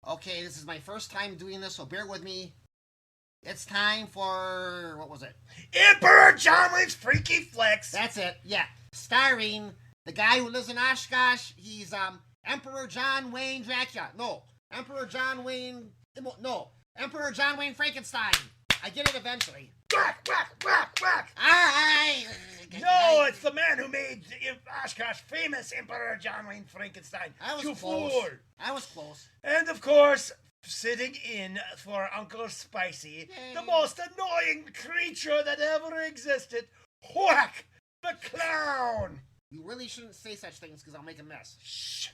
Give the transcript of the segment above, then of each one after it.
Okay, this is my first time doing this, so bear with me. It's time for, what was it? Emperor John Wayne's Freaky Flicks. That's it, yeah. Starring the guy who lives in Oshkosh. He's Emperor John Wayne Dracula. No, Emperor John Wayne. No, Emperor John Wayne Frankenstein. I get it eventually. Whack, whack, whack, whack. No, it's the man who made Oshkosh famous, Emperor John Wayne Frankenstein. I was to close. fool. I was close. And of course, sitting in for Uncle Spicy, Yay. the most annoying creature that ever existed, Whack the Clown. You really shouldn't say such things because I'll make a mess. Shh.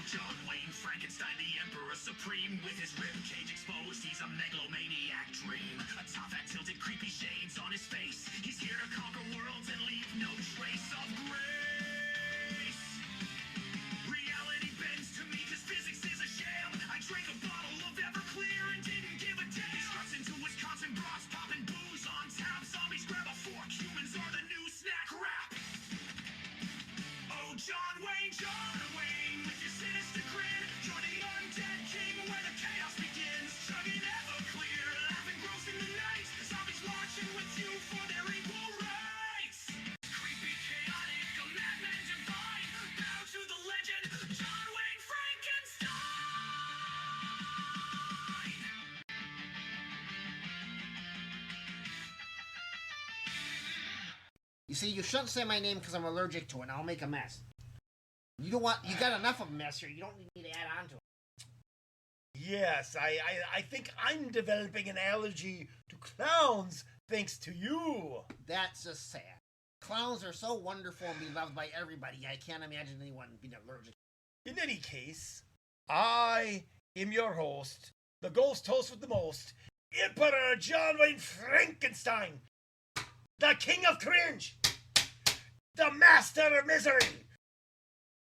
John Wayne Frankenstein, the Emperor Supreme, with his ribcage exposed, he's a megalomaniac dream. A top hat tilted, creepy shades on his face. He's here to conquer worlds and leave no trace of grace. Reality bends to me cause physics is a sham. I drank a bottle of Everclear and didn't give a damn. He struts into Wisconsin broths, popping booze on tap. Zombies grab a fork, humans are the new snack wrap. Oh, John Wayne, with your sinister grin, join the undead king where the chaos begins. Chugging Everclear, laughing gross in the night. Zombies marching with you for their equal rights. Creepy, chaotic, a madman divine. Bow to the legend, John Wayne Frankenstein. You see, you shouldn't say my name because I'm allergic to it and I'll make a mess. You got enough of a mess here. You don't need me to add on to it. Yes, I think I'm developing an allergy to clowns thanks to you. That's just sad. Clowns are so wonderful and beloved by everybody. I can't imagine anyone being allergic. In any case, I am your host, the ghost host with the most, Emperor John Wayne Frankenstein, the king of cringe, the master of misery,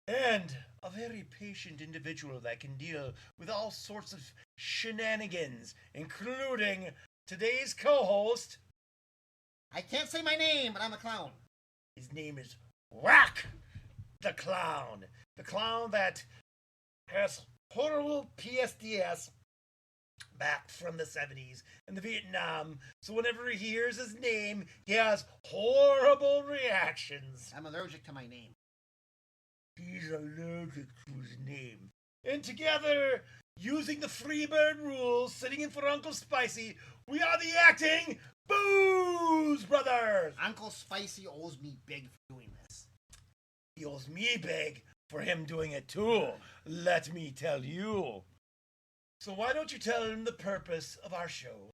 and a very patient individual that can deal with all sorts of shenanigans, including today's co-host. I can't say my name, but I'm a clown. His name is Whack the Clown. The clown that has horrible PSDS back from the 70s and the Vietnam. So whenever he hears his name, he has horrible reactions. I'm allergic to my name. He's allergic to his name. And together, using the Freebird rules, sitting in for Uncle Spicy, we are the acting Booze Brothers. Uncle Spicy owes me big for doing this. He owes me big for him doing it too, let me tell you. So why don't you tell him the purpose of our show?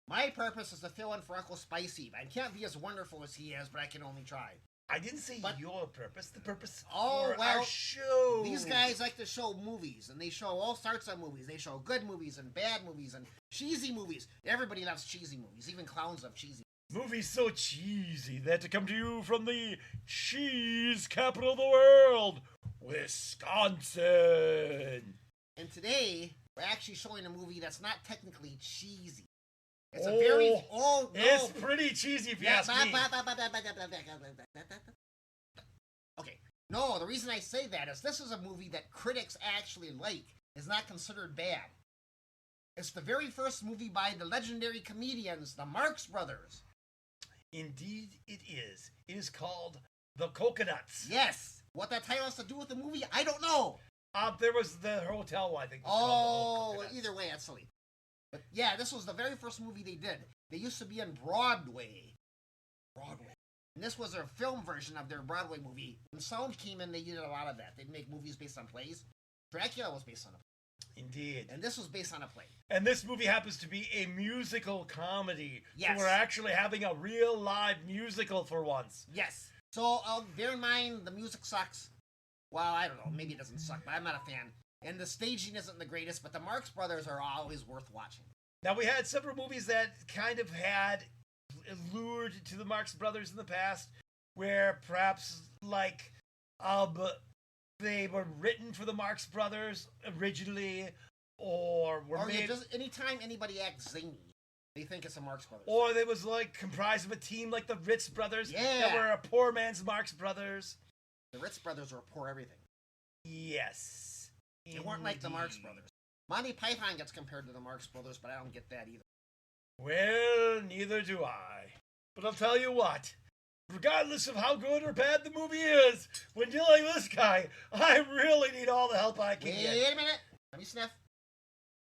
My purpose is to fill in for Uncle Spicy. I can't be as wonderful as he is, but I can only try. I didn't say your purpose, the purpose for our show. These guys like to show movies, and they show all sorts of movies. They show good movies and bad movies and cheesy movies. Everybody loves cheesy movies. Even clowns love cheesy movies. Movies so cheesy that to come to you from the cheese capital of the world, Wisconsin. And today, we're actually showing a movie that's not technically cheesy. It's it's pretty cheesy if you ask me. Okay, no, the reason I say that is this is a movie that critics actually like. Is not considered bad. It's the very first movie by the legendary comedians, the Marx Brothers. Indeed it is. It is called The Cocoanuts. Yes. What that title has to do with the movie, I don't know. There was the hotel, I think. Either way, that's silly. But yeah, this was the very first movie they did. They used to be in Broadway. And this was their film version of their Broadway movie. When sound came in, they did a lot of that. They'd make movies based on plays. Dracula was based on a play. Indeed. And this was based on a play. And this movie happens to be a musical comedy. Yes. So we're actually having a real live musical for once. Yes. So bear in mind, the music sucks. Well, I don't know. Maybe it doesn't suck, but I'm not a fan. And the staging isn't the greatest, but the Marx Brothers are always worth watching. Now, we had several movies that kind of had allured to the Marx Brothers in the past, where perhaps, like, they were written for the Marx Brothers originally, or were made... just anytime anybody acts zany, they think it's a Marx Brothers. Or they was, like, comprised of a team like the Ritz Brothers, Yeah. that were a poor man's Marx Brothers. The Ritz Brothers were poor everything. Yes. They weren't like the Marx Indeed. Brothers. Monty Python gets compared to the Marx Brothers, but I don't get that either. Well, neither do I. But I'll tell you what. Regardless of how good or bad the movie is, when dealing with this guy, I really need all the help I can Wait get. a minute. Let me sniff.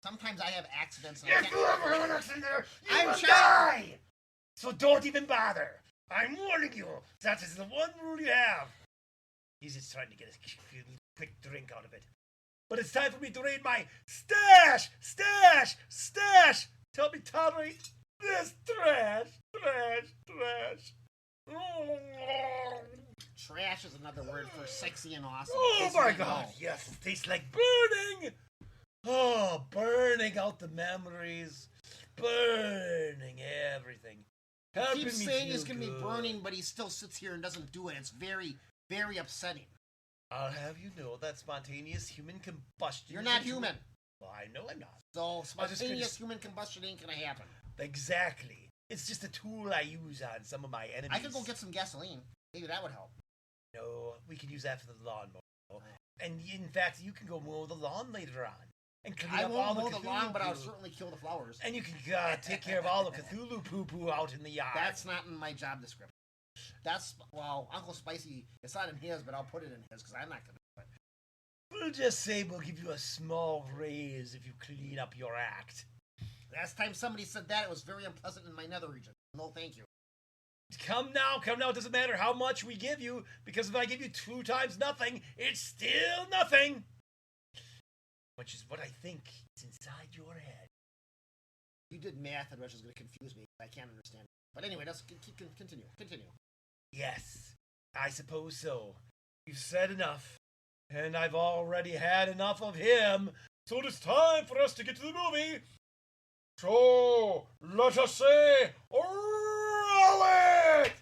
Sometimes I have accidents. And If I can't... you ever have an accident there, you I'm will sure- die! So don't even bother. I'm warning you. That is the one rule you have. He's just trying to get a quick drink out of it. But it's time for me to raid my stash! Tell me, tolerate this trash. Trash is another word for sexy and awesome. Oh This is my a no. god, yes, it tastes like burning! Oh, burning out the memories. Burning everything. He Helping keeps me saying feel he's going to be good. burning, but he still sits here and doesn't do it. It's very, very upsetting. I'll have you know that spontaneous human combustion... You're is not a human. Well, I know I'm not. So I was just gonna spontaneous s- human combustion ain't going to happen. Exactly. It's just a tool I use on some of my enemies. I could go get some gasoline. Maybe that would help. No, we can use that for the lawnmower. And in fact, you can go mow the lawn later on. And clean I up all won't mow the Cthulhu lawn, but I'll poo. certainly kill the flowers. And you can take care of all the Cthulhu poo-poo out in the yard. That's not in my job description. That's, well, Uncle Spicy, it's not in his, but I'll put it in his because I'm not going to do it. We'll just say we'll give you a small raise if you clean up your act. Last time somebody said that, it was very unpleasant in my nether region. No, thank you. Come now. It doesn't matter how much we give you, because if I give you 2 times nothing, it's still nothing. Which is what I think is inside your head. You did math, which is going to confuse me. I can't understand it. But anyway, let's continue. Yes, I suppose so. You've said enough, and I've already had enough of him, so it is time for us to get to the movie. So, let us say, roll it!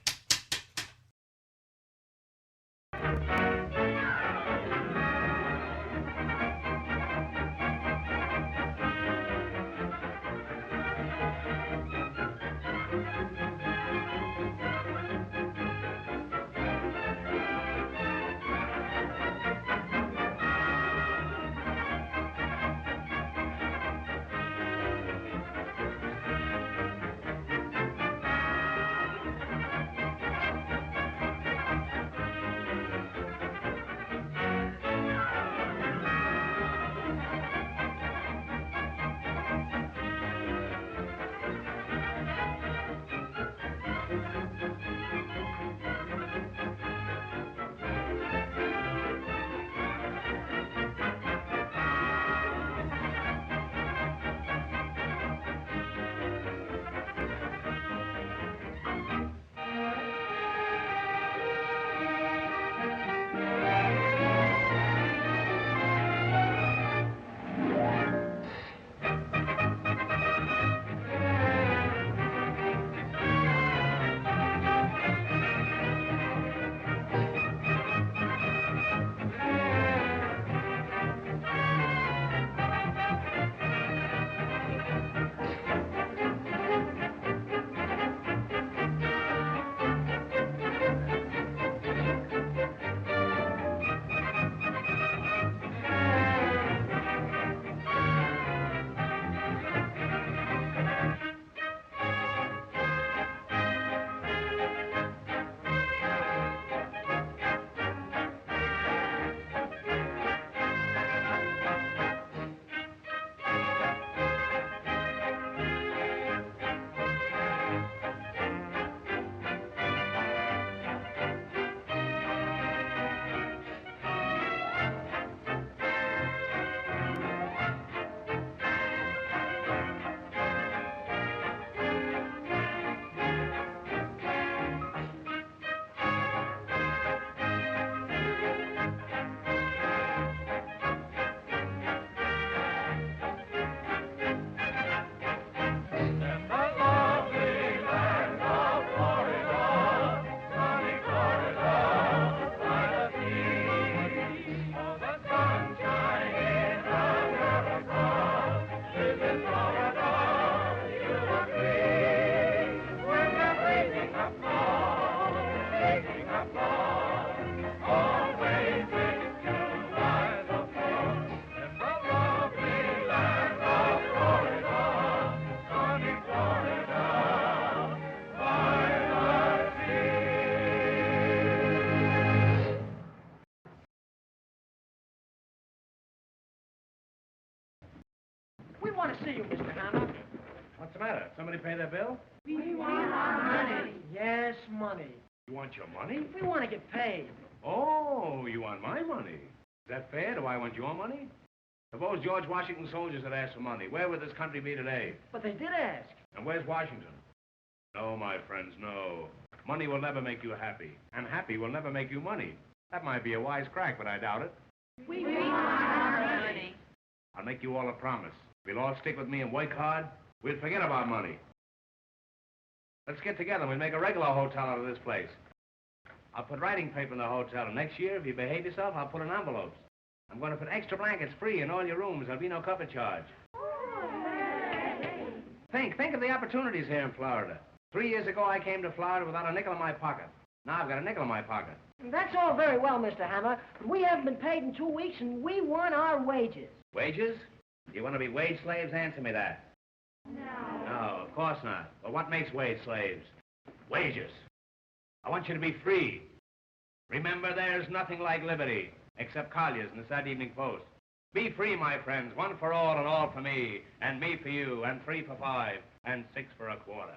see you, Mr. Hammer. What's the matter? Somebody pay their bill? We want our money. Yes, money. You want your money? We want to get paid. Oh, you want my money. Is that fair? Do I want your money? Suppose George Washington's soldiers had asked for money. Where would this country be today? But they did ask. And where's Washington? No, my friends, no. Money will never make you happy. And happy will never make you money. That might be a wise crack, but I doubt it. We want our money. I'll make you all a promise. If you'll all stick with me and work hard, we'll forget about money. Let's get together and we'll make a regular hotel out of this place. I'll put writing paper in the hotel, and next year, if you behave yourself, I'll put in envelopes. I'm going to put extra blankets free in all your rooms. There'll be no cover charge. Think of the opportunities here in Florida. 3 years ago, I came to Florida without a nickel in my pocket. Now I've got a nickel in my pocket. That's all very well, Mr. Hammer, but we haven't been paid in 2 weeks, and we want our wages. Wages? You want to be wage slaves? Answer me that. No. No, of course not. Well, what makes wage slaves? Wages. I want you to be free. Remember, there's nothing like liberty, except Collier's and the Saturday Evening Post. Be free, my friends, one for all and all for me, and me for you, and 3 for 5, and 6 for a quarter.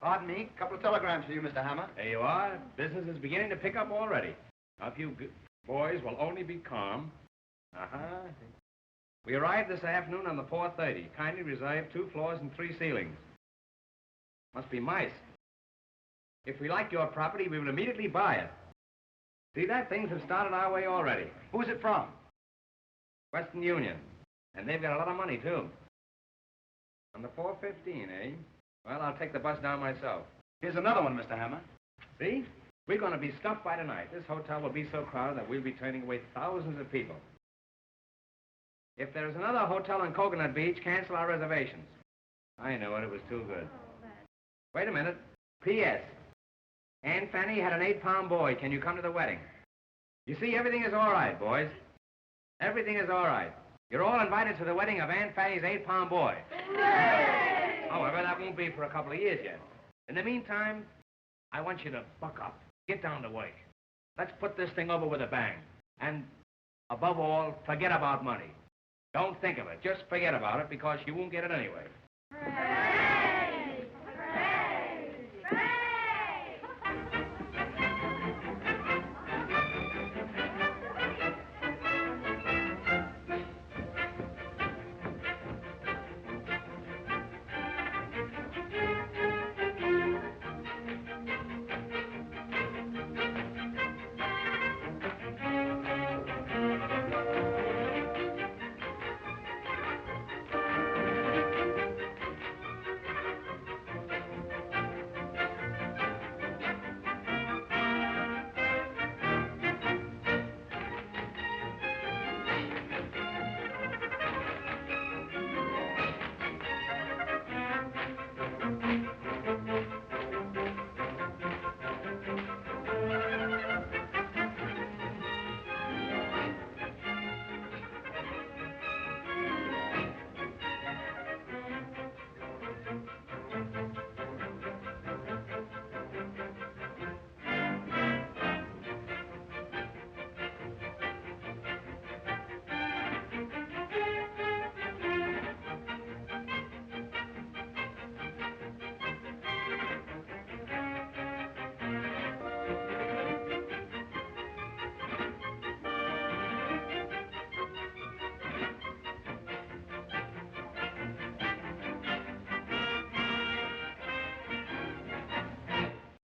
Pardon me, a couple of telegrams for you, Mr. Hammer. There you are. Business is beginning to pick up already. Now, if you boys will only be calm. We arrived this afternoon on the 4:30. Kindly reserve 2 floors and 3 ceilings. Must be mice. If we like your property, we will immediately buy it. See that? Things have started our way already. Who's it from? Western Union. And they've got a lot of money, too. On the 4:15, eh? Well, I'll take the bus down myself. Here's another one, Mr. Hammer. See? We're going to be stuffed by tonight. This hotel will be so crowded that we'll be turning away thousands of people. If there's another hotel on Coconut Beach, cancel our reservations. I know it. It was too good. Wait a minute. P.S. Aunt Fanny had an 8-pound boy. Can you come to the wedding? You see, everything is all right, boys. Everything is all right. You're all invited to the wedding of Aunt Fanny's 8-pound boy. However, that won't be for a couple of years yet. In the meantime, I want you to buck up. Get down to work. Let's put this thing over with a bang. And, above all, forget about money. Don't think of it. Just forget about it, because you won't get it anyway. Hooray! Hooray! Hooray!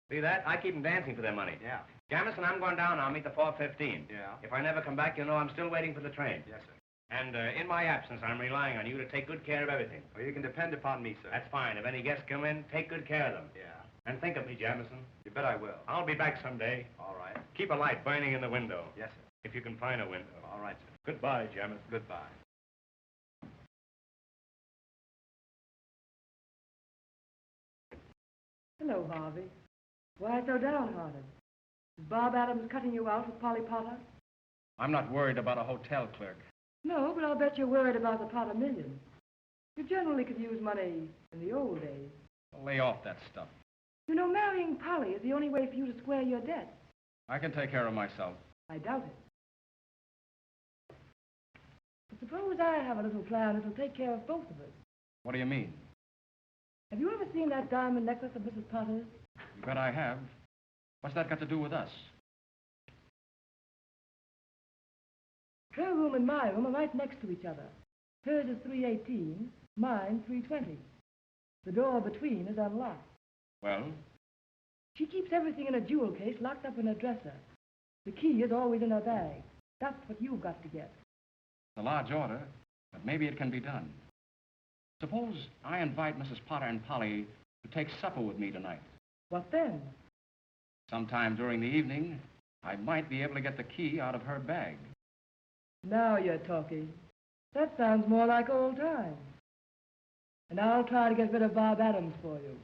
See that? I keep them dancing for their money. Yeah. Jamison, I'm going down. I'll meet the 4:15. Yeah. If I never come back, you'll know I'm still waiting for the train. Yes, sir. And in my absence, I'm relying on you to take good care of everything. Well, you can depend upon me, sir. That's fine. If any guests come in, take good care of them. Yeah. And think of me, Jamison. You bet I will. I'll be back someday. All right. Keep a light burning in the window. Yes, sir. If you can find a window. All right, sir. Goodbye, Jamison. Goodbye. Hello, Harvey. Why so downhearted? Is Bob Adams cutting you out with Polly Potter? I'm not worried about a hotel clerk. No, but I'll bet you're worried about the Potter million. You generally could use money in the old days. Lay off that stuff. You know, marrying Polly is the only way for you to square your debt. I can take care of myself. I doubt it. Suppose I have a little plan that'll take care of both of us. What do you mean? Have you ever seen that diamond necklace of Mrs. Potter's? You bet I have. What's that got to do with us? Her room and my room are right next to each other. Hers is 318, mine 320. The door between is unlocked. Well, She keeps everything in a jewel case locked up in her dresser. The key is always in her bag. That's what you've got to get. it's a large order, but maybe it can be done. Suppose I invite Mrs. Potter and Polly to take supper with me tonight. What then? Sometime during the evening, I might be able to get the key out of her bag. Now you're talking. That sounds more like old times. And I'll try to get rid of Bob Adams for you.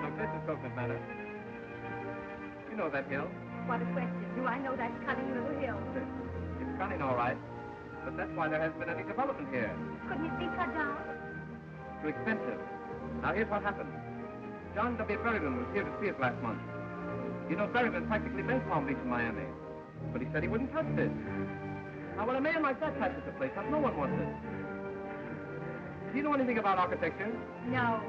Look, this is Coconut Manor. You know that hill. What a question. Do I know that cunning little hill? It's cunning, all right. But that's why there hasn't been any development here. Couldn't it be cut down? Too expensive. Now, here's what happened. John W. Berryman was here to see us last month. You know, Berryman practically made Palm Beach in Miami. But he said he wouldn't touch this. Now, when a man like that passes the place up, no one wants it. Do you know anything about architecture? No.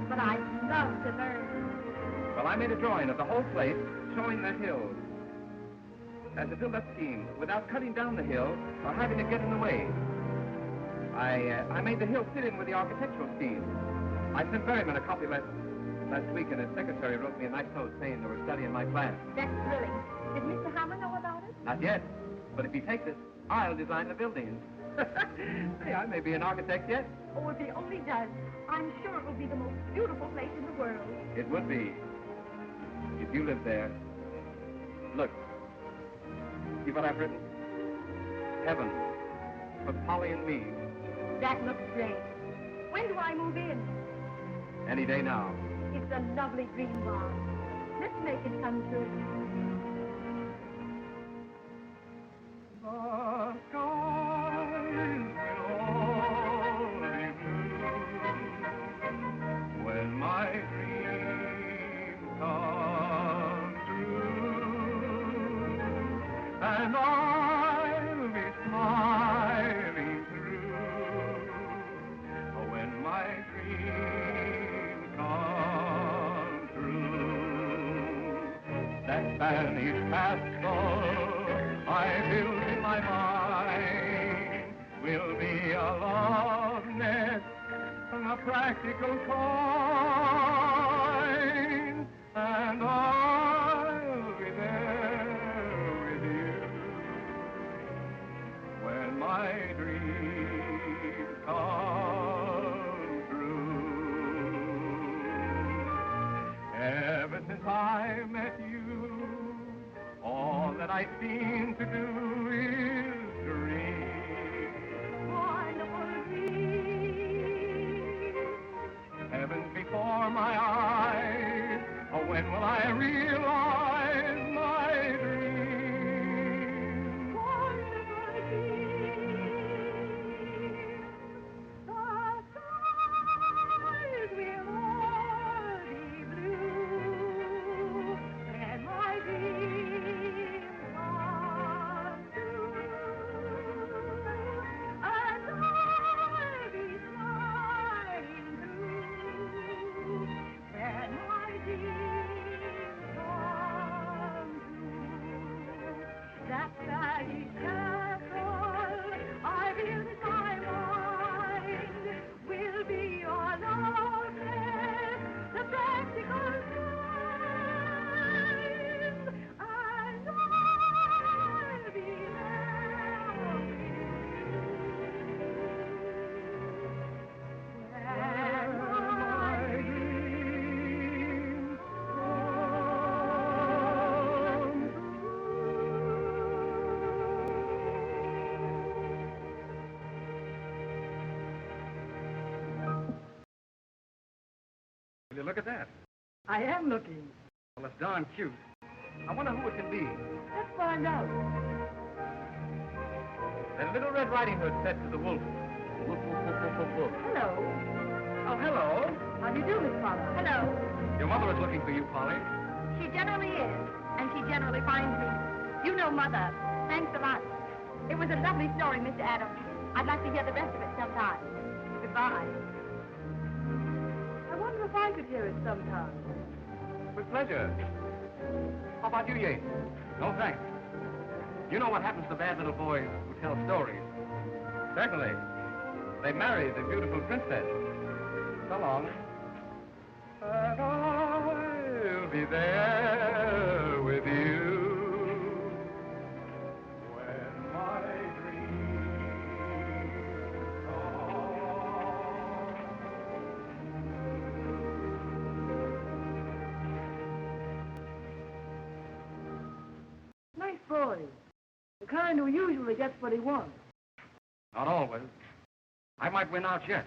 But I'd love to learn. Well, I made a drawing of the whole place showing the hill. And to build that scheme without cutting down the hill or having it get in the way. I made the hill fit in with the architectural scheme. I sent Berryman a copy last week, and his secretary wrote me a nice note saying they were studying my plan. That's thrilling. Did Mr. Hammer know about it? Not yet, but if he takes it, I'll design the buildings. Hey, I may be an architect yet. Oh, if he only does, I'm sure it will be the most beautiful place in the world. It would be. If you lived there. Look. See what I've written? Heaven. For Polly and me. That looks great. When do I move in? Any day now. It's a lovely dream barn. Let's make it come true. The skies will all be blue when my dreams come true, and I'll be smiling through when my dreams come true. That Spanish castle I build in my mind will be a love nest, a practical kind, and I'll be there with you when my dreams come true. Ever since I met you, all that I seem to do is dream. Wonderful dream. Heaven's before my eyes. Oh, when will I realize my dream? Wonderful dream. The skies will all be blue when my dreams come true. And I'll be smiling through when my dreams come true. That Spanish castle I built in my mind will be your love nest, the practical kind, and I'll be there with you when my dreams Will you look at that? I am looking. Well, it's darn cute. I wonder who it can be. Let's find out. That little Red Riding Hood said to the wolf, Woof, woof, woof, woof, woof, woof. Hello. Oh, hello. How do you do, Miss Potter? Hello. Your mother is looking for you, Polly. She generally is, and she generally finds me. You know Mother. Thanks a lot. It was a lovely story, Mr. Adams. I'd like to hear the rest of it sometime. Goodbye. I wonder if I could hear it sometime. With pleasure. How about you, Yates? No, thanks. You know what happens to bad little boys who tell stories. Certainly. They marry the beautiful princess. So long. And I'll be there with you when my dreams Nice boy. The kind who usually gets what he wants. Not always. I might win out yet.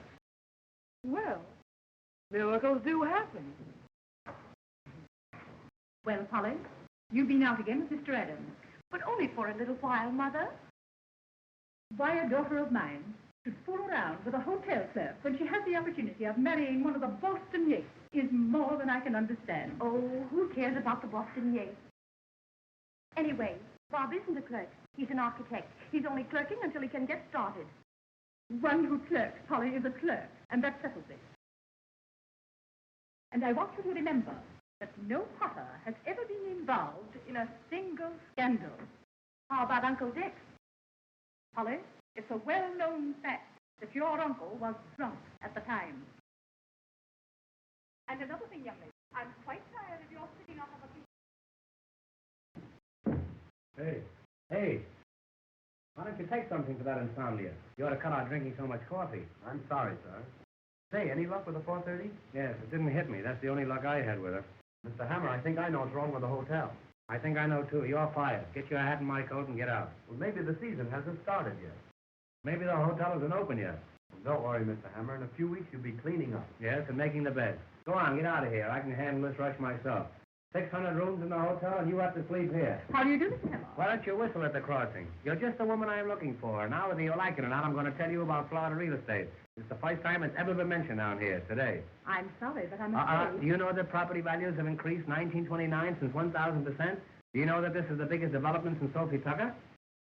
Well, miracles do happen. Well, Polly, you've been out again with Mr. Adams. But only for a little while, Mother. Why a daughter of mine should fool around with a hotel clerk when she has the opportunity of marrying one of the Boston Yates is more than I can understand. Oh, who cares about the Boston Yates? Anyway, Bob isn't a clerk. He's an architect. He's only clerking until he can get started. One who clerks, Polly, is a clerk, and that settles it. And I want you to remember that no Potter has ever been involved in a single scandal. How about Uncle Dick? Polly, it's a well-known fact that your uncle was drunk at the time. And another thing, young lady, I'm quite tired of your sitting on top of a... Hey. Why don't you take something for that insomnia? You ought to cut out drinking so much coffee. I'm sorry, sir. Say, any luck with the 4:30? Yes, it didn't hit me. That's the only luck I had with her. Mr. Hammer, I think I know what's wrong with the hotel. I think I know, too. You're fired. Get your hat and my coat and get out. Well, maybe the season hasn't started yet. Maybe the hotel isn't open yet. Well, don't worry, Mr. Hammer. In a few weeks, you'll be cleaning up. Yes, and making the bed. Go on, get out of here. I can handle this rush myself. 600 rooms in the hotel, and you have to sleep here. How do you do, Mr. Hammer? Why don't you whistle at the crossing? You're just the woman I'm looking for. Now, whether you like it or not, I'm going to tell you about Florida real estate. It's the first time it's ever been mentioned down here, today. I'm sorry, but I'm afraid... Do you know that property values have increased 1929 since 1,000%? Do you know that this is the biggest development since Sophie Tucker?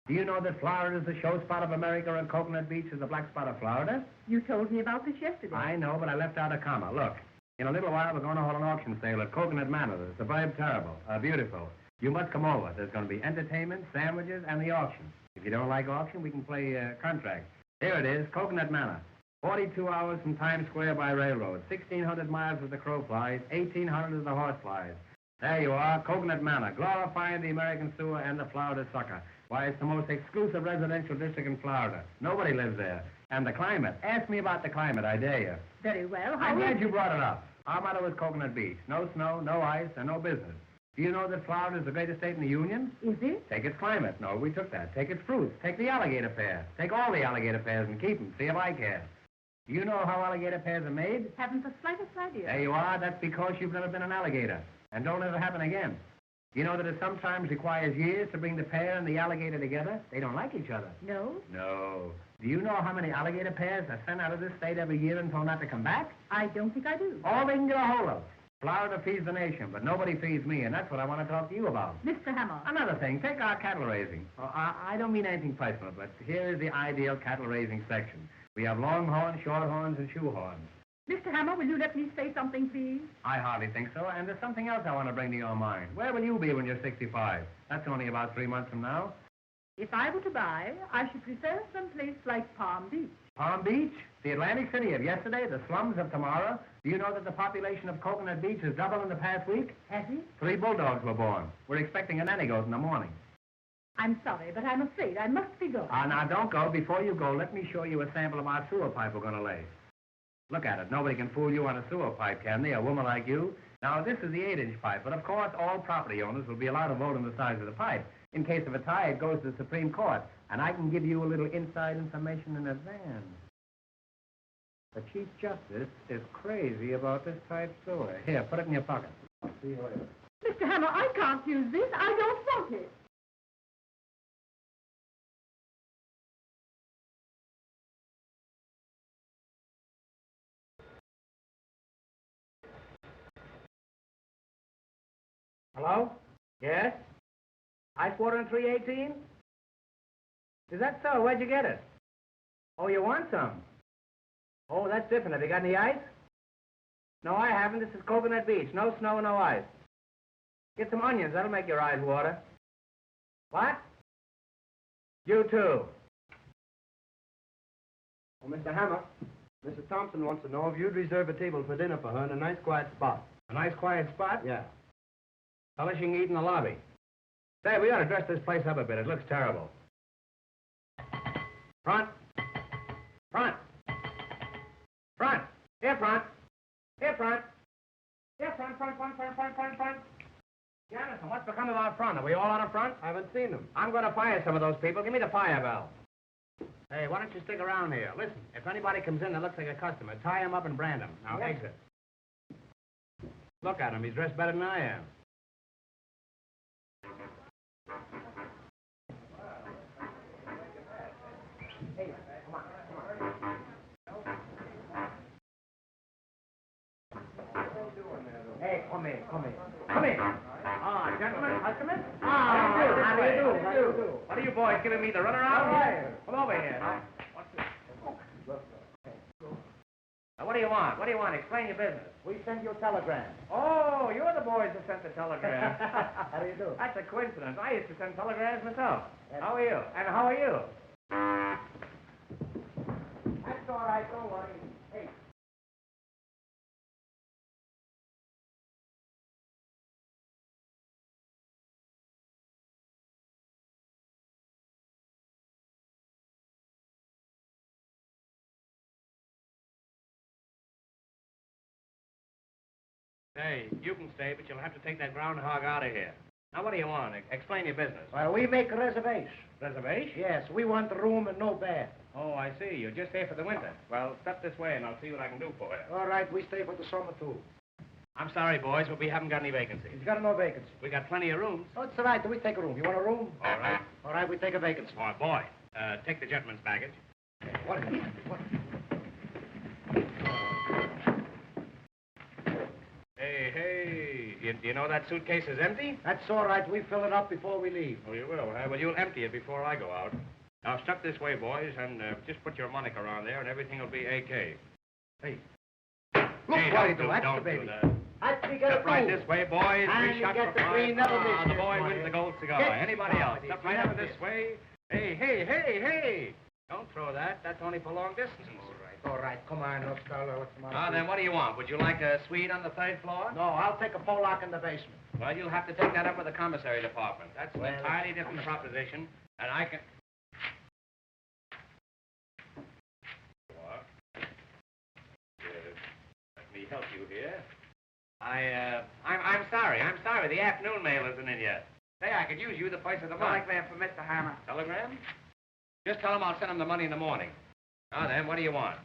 Do you know that Florida is the show spot of America and Coconut Beach is the black spot of Florida? You told me about this yesterday. I know, but I left out a comma. Look, in a little while, we're going to hold an auction sale at Coconut Manor. The superb, terrible, beautiful. You must come over. There's going to be entertainment, sandwiches, and the auction. If you don't like auction, we can play contract. Here it is, Coconut Manor. 42 hours from Times Square by railroad. 1,600 miles as the crow flies. 1,800 as the horse flies. There you are, Coconut Manor, glorifying the American sewer and the Florida sucker. Why, it's the most exclusive residential district in Florida. Nobody lives there. And the climate. Ask me about the climate, I dare you. Very well. I'm glad you brought it up. Our motto is Coconut Beach. No snow, no ice, and no business. Do you know that Florida is the greatest state in the Union? Is it? Take its climate. No, we took that. Take its fruits. Take the alligator pear. Take all the alligator pears and keep them. See if I care. Do you know how alligator pears are made? Haven't the slightest idea. There you are. That's because you've never been an alligator. And don't let it happen again. You know that it sometimes requires years to bring the pear and the alligator together? They don't like each other. No? No. Do you know how many alligator pears are sent out of this state every year and told not to come back? I don't think I do. All they can get a hold of. Florida feeds the nation, but nobody feeds me, and that's what I want to talk to you about. Mr. Hammer. Another thing, take our cattle raising. Oh, I don't mean anything personal, but here is the ideal cattle raising section. We have longhorns, shorthorns, and shoehorns. Mr. Hammer, will you let me say something, please? I hardly think so, and there's something else I want to bring to your mind. Where will you be when you're 65? That's only about 3 months from now. If I were to buy, I should prefer some place like Palm Beach. Palm Beach? The Atlantic City of yesterday, the slums of tomorrow. Do you know that the population of Coconut Beach has doubled in the past week? Has he? 3 bulldogs were born. We're expecting a nanny goat in the morning. I'm sorry, but I'm afraid I must be going. Now, don't go. Before you go, let me show you a sample of our sewer pipe we're going to lay. Look at it. Nobody can fool you on a sewer pipe, can they? A woman like you. Now, this is the 8-inch pipe, but of course, all property owners will be allowed to vote on the size of the pipe. In case of a tie, it goes to the Supreme Court, and I can give you a little inside information in advance. The Chief Justice is crazy about this type sewer. Here, put it in your pocket. I'll see you later. Mr. Hammer, I can't use this. I don't want it. Hello? Yes? Ice water in 318? Is that so? Where'd you get it? Oh, you want some? Oh, that's different. Have you got any ice? No, I haven't. This is Coconut Beach. No snow, no ice. Get some onions. That'll make your eyes water. What? You too. Oh, Mr. Hammer, Mrs. Thompson wants to know if you'd reserve a table for dinner for her in a nice quiet spot. A nice quiet spot? Yeah. Tell her she can eat in the lobby. Say, we ought to dress this place up a bit. It looks terrible. Front. Front. Front. Here, front. Here, front. Here, front. Jonathan, what's become of our front? Are we all out of front? I haven't seen them. I'm going to fire some of those people. Give me the fire bell. Hey, why don't you stick around here? Listen, if anybody comes in that looks like a customer, tie him up and brand him. Now, exit. Look at him. He's dressed better than I am. Hey, come on. Hey, come in. Ah, gentlemen, customers. How do you do? What are you boys giving me the runaround here? Come over here. Now, what's this? Now, what do you want? Explain your business. We send you a telegram. Oh, you're the boys who sent the telegram. How do you do? That's a coincidence. I used to send telegrams myself. How are you? And how are you? That's all right. Don't worry. Hey. Hey, you can stay, but you'll have to take that groundhog out of here. Now, what do you want? Explain your business. Well, we make a reservation. Reservation? Yes, we want the room and no bed. Oh, I see. You're just here for the winter. Well, step this way, and I'll see what I can do for you. All right, we stay for the summer, too. I'm sorry, boys, but we haven't got any vacancies. He's got no vacancy. We got plenty of rooms. Oh, it's all right. We take a room. You want a room? All right. All right, we take a vacancy. Oh, boy, take the gentleman's baggage. What is it? What? Hey, you know that suitcase is empty? That's all right. We fill it up before we leave. Oh, you will, huh? Well, you'll empty it before I go out. Now, step this way, boys, and just put your moniker on there, and everything will be AK. Hey. Look, Hey, don't do. That's don't the baby. do that. That's we get Step a right room. this way, boys. And Three you shots get for the five. green medal this The year. boy Come on, wins the here. gold cigar. Get Anybody else? started. Step You right never over this did. way. Hey. Don't throw that. That's only for long distances. All right. Come on, let's go. What's the matter? Now, then, what do you want? Would you like a suite on the third floor? No, I'll take a Pollock in the basement. Well, you'll have to take that up with the commissary department. That's an Well, entirely different proposition, and I can... What? Let me help you here. I'm sorry. The afternoon mail isn't in yet. Say, I could use you the price of the month. Telegram for Mr. Hammer. Telegram? Just tell him I'll send him the money in the morning. Now then, what do you want?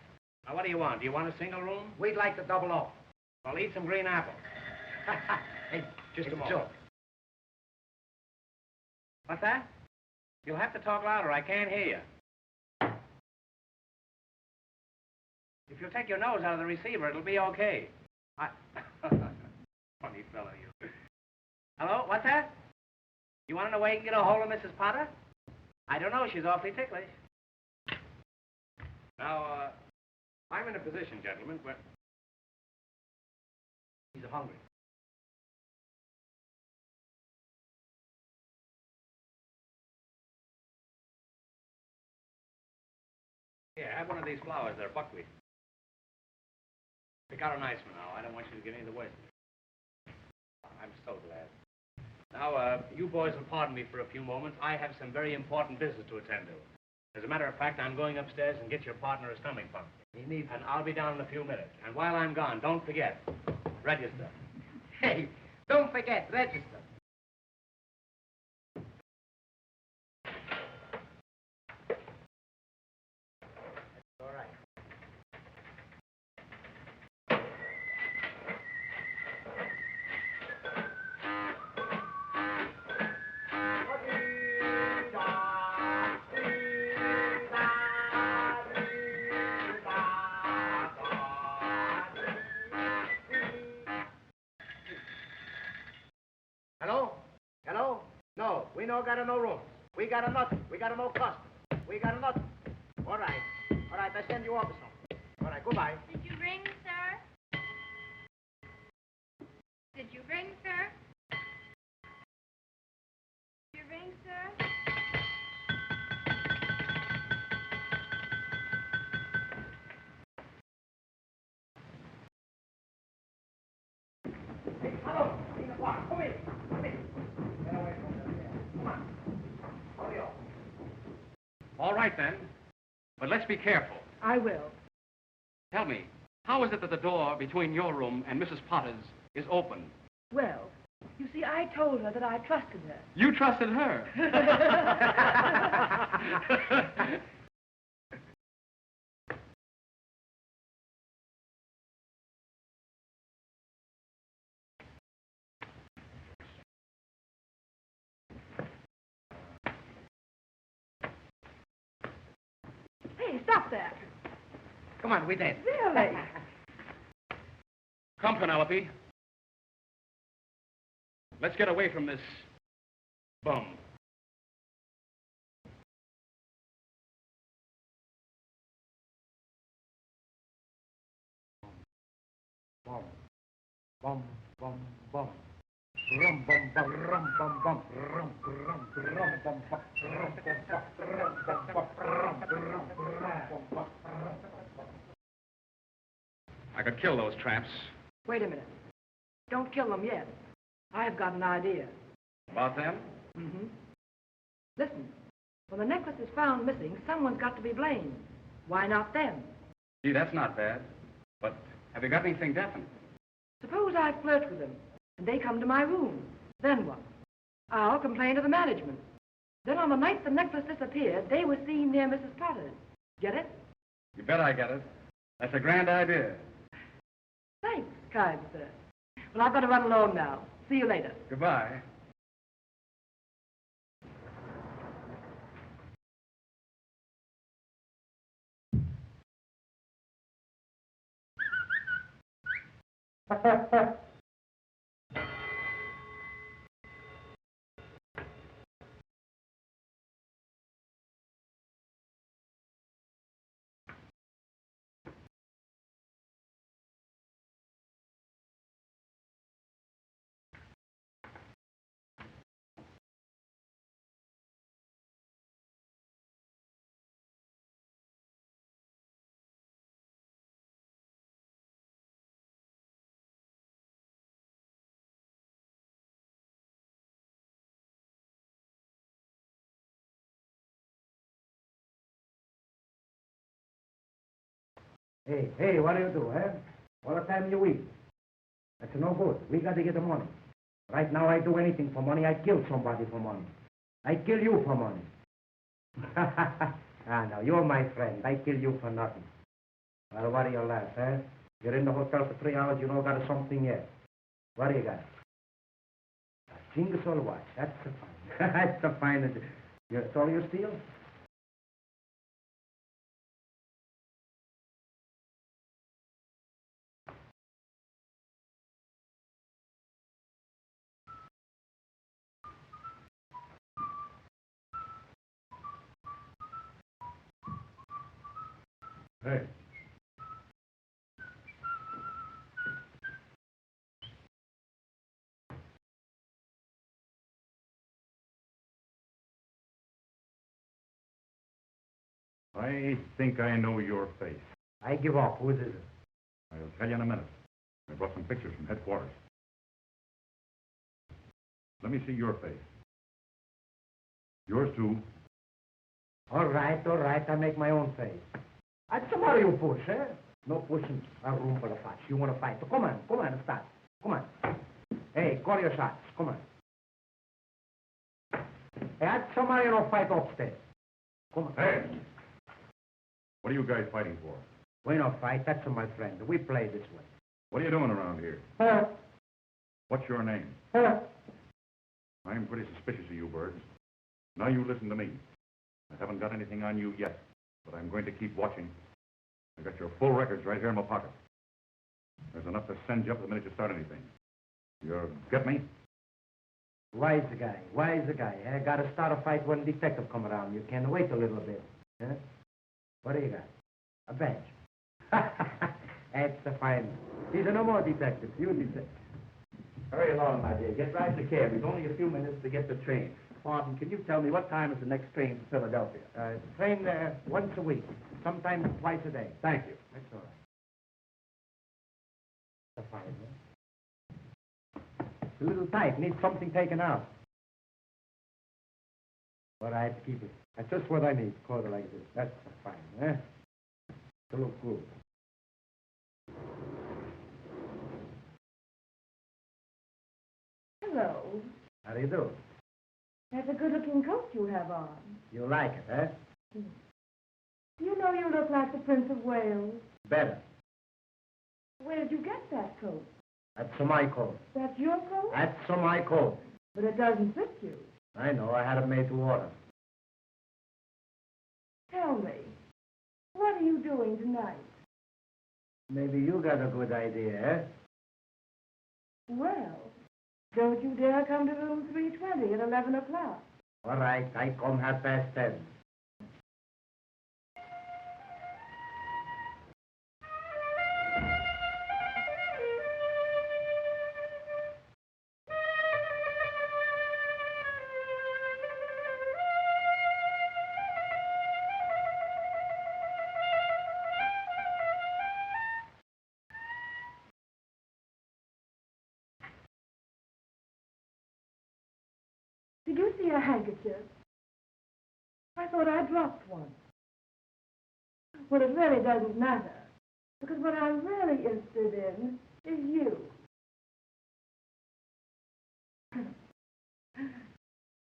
Now, what do you want? Do you want a single room? We'd like to double up. Well, eat some green apples. Hey, Just a it's moment. joke. What's that? You'll have to talk louder. I can't hear you. If you'll take your nose out of the receiver, it'll be okay. Funny fellow, you. Hello? What's that? You want to know where you can get a hold of Mrs. Potter? I don't know. She's awfully ticklish. Now, I'm in a position, gentlemen, where... He's hungry. Here, have one of these flowers. They're buckwheat. Pick out a nice one now. I don't want you to get any of the waste. I'm so glad. Now, you boys will pardon me for a few moments. I have some very important business to attend to. As a matter of fact, I'm going upstairs and get your partner a stomach pump. He needs And I'll be down in a few minutes. And while I'm gone, don't forget, register. Hey, don't forget, register. We no got no rooms. We got a nothing. We got no custom. We got a nothing. All right. All right, I send you off or something. All right, goodbye. Did you ring, sir? Did you ring, sir? Did you ring, sir? Hey, hello. Come in. Come in. Get away from there. Come on. Hurry up. All right, then. But let's be careful. I will. Tell me, how is it that the door between your room and Mrs. Potter's is open? Well, you see, I told her that I trusted her. You trusted her. Hey, stop that. Come on, we did. Really? Come, Penelope. Let's get away from this bum. Bum, bum, bum, bum. Rum, bum, bum, rum, bum, bum, rum, rum, rum, bum, bum, rum, bum, bum, rum, bum, bum, rum, rum, rum, bum, bum. I could kill those tramps. Wait a minute. Don't kill them yet. I've got an idea. About them? Mm-hmm. Listen, when the necklace is found missing, someone's got to be blamed. Why not them? Gee, that's not bad. But have you got anything definite? Suppose I flirt with them, and they come to my room. Then what? I'll complain to the management. Then on the night the necklace disappeared, they were seen near Mrs. Potter's. Get it? You bet I get it. That's a grand idea. Thanks, kind sir. Well, I've got to run along now. See you later. Goodbye. Hey, what do you do, eh? All the time you eat. That's no good. We got to get the money. Right now, I do anything for money. I kill somebody for money. I kill you for money. No, you're my friend. I kill you for nothing. Well, what do you laugh, eh? You're in the hotel for 3 hours, you don't got something yet. What do you got? A Jingle watch. That's the fine. That's the finest. That's all you steal? Hey. I think I know your face. I give up. Who is it? I'll tell you in a minute. I brought some pictures from headquarters. Let me see your face. Yours too. All right, I make my own face. That's somebody you push, eh? No pushing a room full of shots. You want to fight? So come on, start. Come on. Hey, call your shots. Come on. Hey, that's somebody you don't fight upstairs. Come on. Hey! What are you guys fighting for? We don't fight. That's my friend. We play this way. What are you doing around here? Huh? What's your name? Huh? I'm pretty suspicious of you birds. Now you listen to me. I haven't got anything on you yet, but I'm going to keep watching. I got your full records right here in my pocket. There's enough to send you up the minute you start anything. You get me? Wise guy. I gotta start a fight when detective come around. You can wait a little bit. Huh? What do you got? A badge. That's the fine. These are no more detectives. You detective. Hurry along, my dear. Get right in the cab. We've only a few minutes to get the train. Martin, can you tell me what time is the next train to Philadelphia? Train there once a week, sometimes twice a day. Thank you. That's all right. That's fine, huh? It's a little tight. Needs something taken out. All right, keep it. That's just what I need. Quarter like this. That's fine, huh? To look good. Hello. How do you do? That's a good-looking coat you have on. You like it, huh? You know you look like the Prince of Wales. Better. Where did you get that coat? That's my coat. That's your coat? That's my coat. But it doesn't fit you. I know. I had it made to order. Tell me, what are you doing tonight? Maybe you got a good idea, eh? Well, don't you dare come to room 320 at 11 o'clock. All right. I come 10:30. Did you see a handkerchief? I thought I dropped one. Well, it really doesn't matter, because what I'm really interested in is you.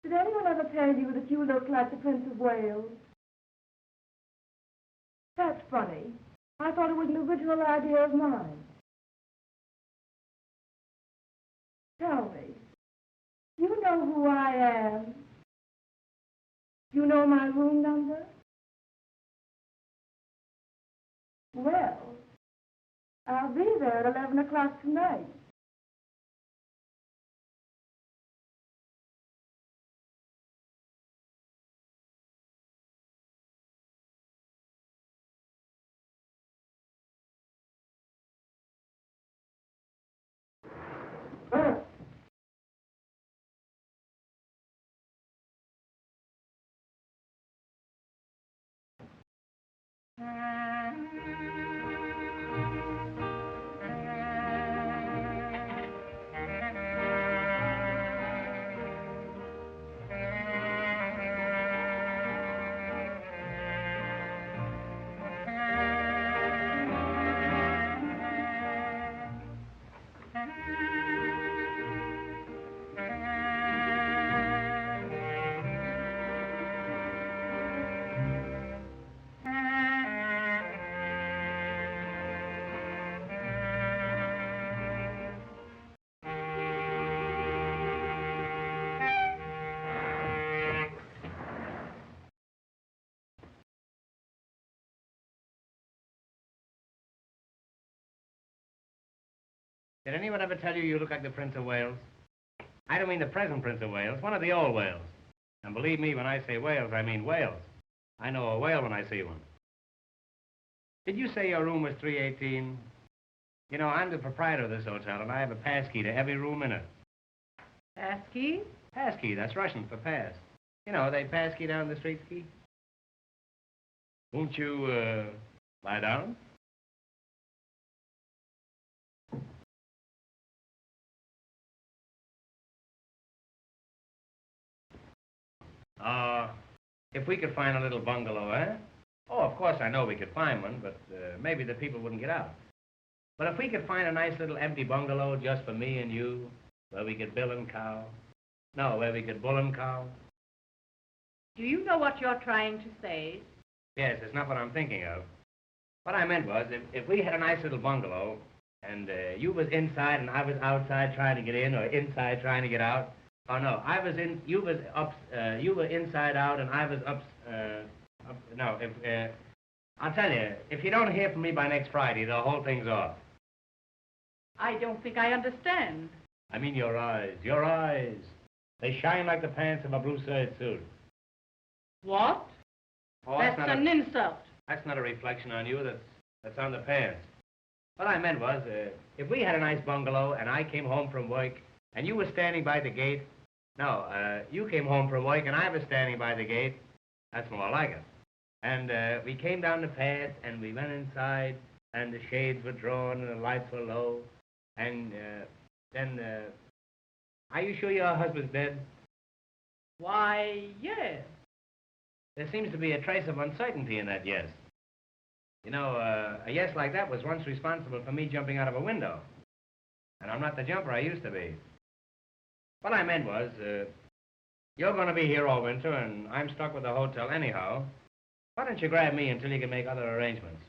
Did anyone ever tell you that you look like the Prince of Wales? That's funny. I thought it was an original idea of mine. Tell me, you know who I am? You know my room number? Well, I'll be there at 11 o'clock tonight. Did anyone ever tell you you look like the Prince of Wales? I don't mean the present Prince of Wales, one of the old Wales. And believe me, when I say Wales, I mean Wales. I know a whale when I see one. Did you say your room was 318? You know, I'm the proprietor of this hotel, and I have a pass key to every room in it. Pass key? Pass key, that's Russian for pass. You know, they pass key down the street key. Won't you, lie down? If we could find a little bungalow, eh? Oh, of course, I know we could find one, but maybe the people wouldn't get out. But if we could find a nice little empty bungalow just for me and you, where we could bill and cow. No, where we could bull and cow. Do you know what you're trying to say? Yes, it's not what I'm thinking of. What I meant was, if we had a nice little bungalow, and you was inside and I was outside trying to get in, or inside trying to get out. Oh no, I was in, you was up, you were inside out and I was up, no, I'll tell you, if you don't hear from me by next Friday, the whole thing's off. I don't think I understand. I mean your eyes, your eyes. They shine like the pants of a blue suede suit. What? Oh, That's an insult. That's not a reflection on you. That's on the pants. What I meant was, if we had a nice bungalow and I came home from work and you were standing by the gate, no, you came home from work and I was standing by the gate, that's more like it. And we came down the path and we went inside and the shades were drawn and the lights were low. And then, are you sure your husband's dead? Why, yes. There seems to be a trace of uncertainty in that yes. You know, a yes like that was once responsible for me jumping out of a window. And I'm not the jumper I used to be. What I meant was, you're going to be here all winter, and I'm stuck with the hotel anyhow. Why don't you grab me until you can make other arrangements?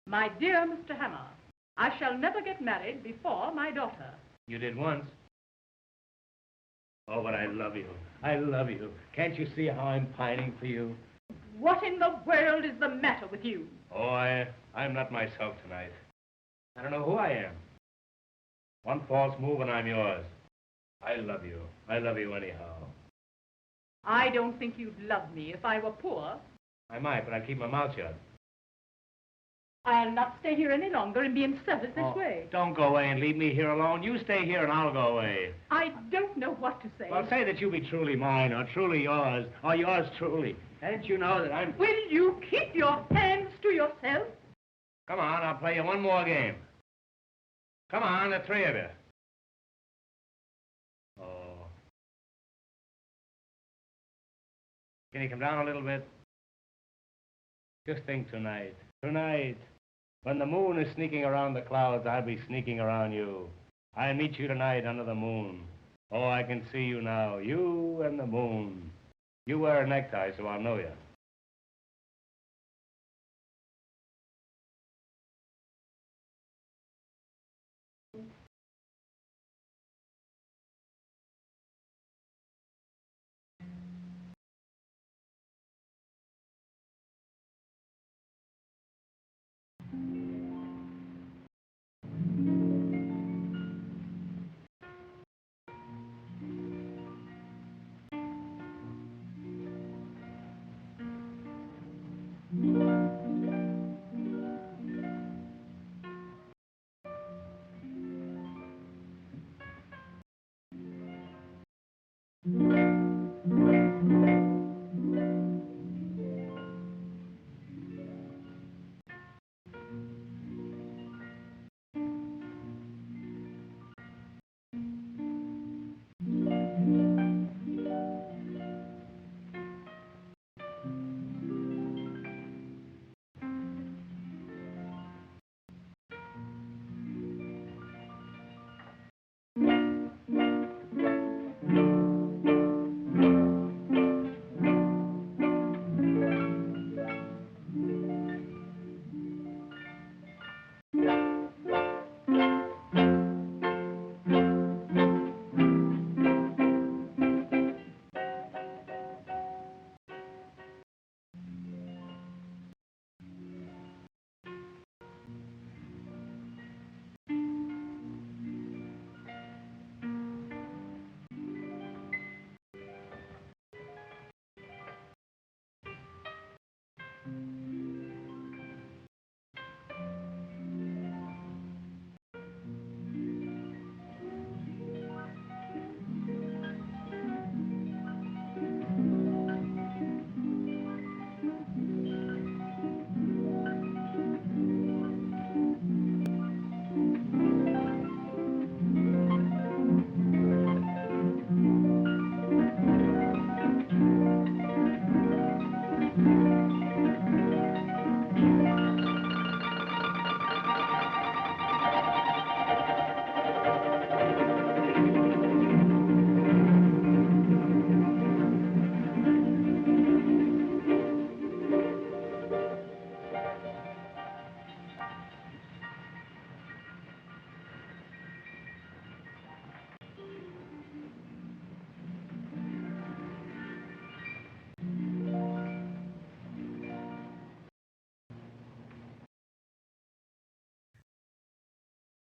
My dear Mr. Hammer, I shall never get married before my daughter. You did once. Oh, but I love you. I love you. Can't you see how I'm pining for you? What in the world is the matter with you? Oh, I'm not myself tonight. I don't know who I am. One false move and I'm yours. I love you. I love you anyhow. I don't think you'd love me if I were poor. I might, but I'd keep my mouth shut. I'll not stay here any longer and be insulted this way. Don't go away and leave me here alone. You stay here and I'll go away. I don't know what to say. Well, say that you be truly mine, or truly yours, or yours truly. Don't you know that I'm... Will you keep your hands to yourself? Come on, I'll play you one more game. Come on, the three of you. Oh. Can you come down a little bit? Just think tonight. Tonight. When the moon is sneaking around the clouds, I'll be sneaking around you. I'll meet you tonight under the moon. Oh, I can see you now. You and the moon. You wear a necktie, so I'll know you.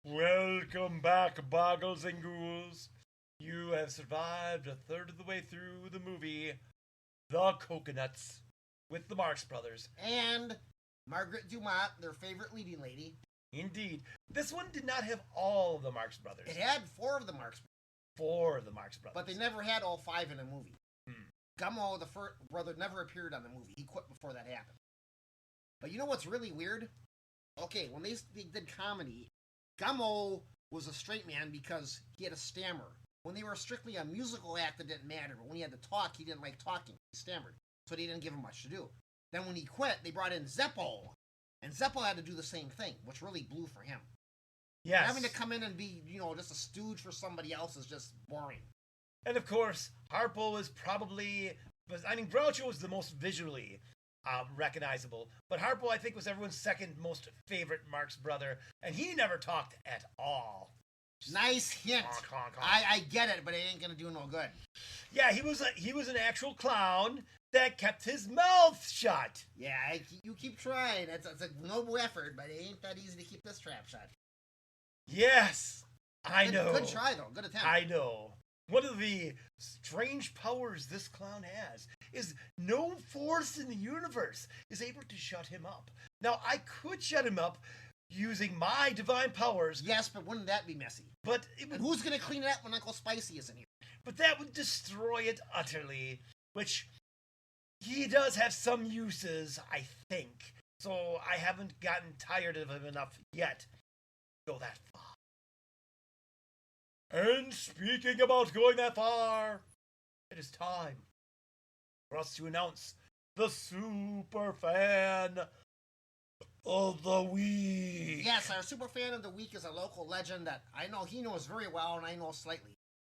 Welcome back, boggles and ghouls. You have survived a third of the way through the movie, The Cocoanuts, with the Marx Brothers. And Margaret Dumont, their favorite leading lady. Indeed. This one did not have all of the Marx Brothers. It had 4 of the Marx Brothers. 4 of the Marx Brothers. But they never had all 5 in a movie. Hmm. Gummo, the first brother, never appeared on the movie. He quit before that happened. But you know what's really weird? Okay, when they did comedy, Gummo was a straight man because he had a stammer. When they were strictly a musical act, it didn't matter. But when he had to talk, he didn't like talking. He stammered. So they didn't give him much to do. Then when he quit, they brought in Zeppo. And Zeppo had to do the same thing, which really blew for him. Yes. Having to come in and be, just a stooge for somebody else is just boring. And of course, Harpo is probably... Groucho was the most visually recognizable. But Harpo, I think, was everyone's second most favorite Marx brother. And he never talked at all. Nice hint. Honk, honk, honk. I get it, but it ain't gonna do no good. Yeah, he was an actual clown that kept his mouth shut. Yeah, you keep trying. It's a noble effort, but it ain't that easy to keep this trap shut. Yes, I know. Good try, though. Good attempt. I know. One of the strange powers this clown has is no force in the universe is able to shut him up. Now, I could shut him up using my divine powers. Yes, but wouldn't that be messy? But it would, and who's gonna clean it up when Uncle Spicy isn't here? But that would destroy it utterly, which he does have some uses, I think. So I haven't gotten tired of him enough yet to go that far. And speaking about going that far, it is time for us to announce the super fan of the week. Yes, our super fan of the week is a local legend that I know he knows very well and I know slightly.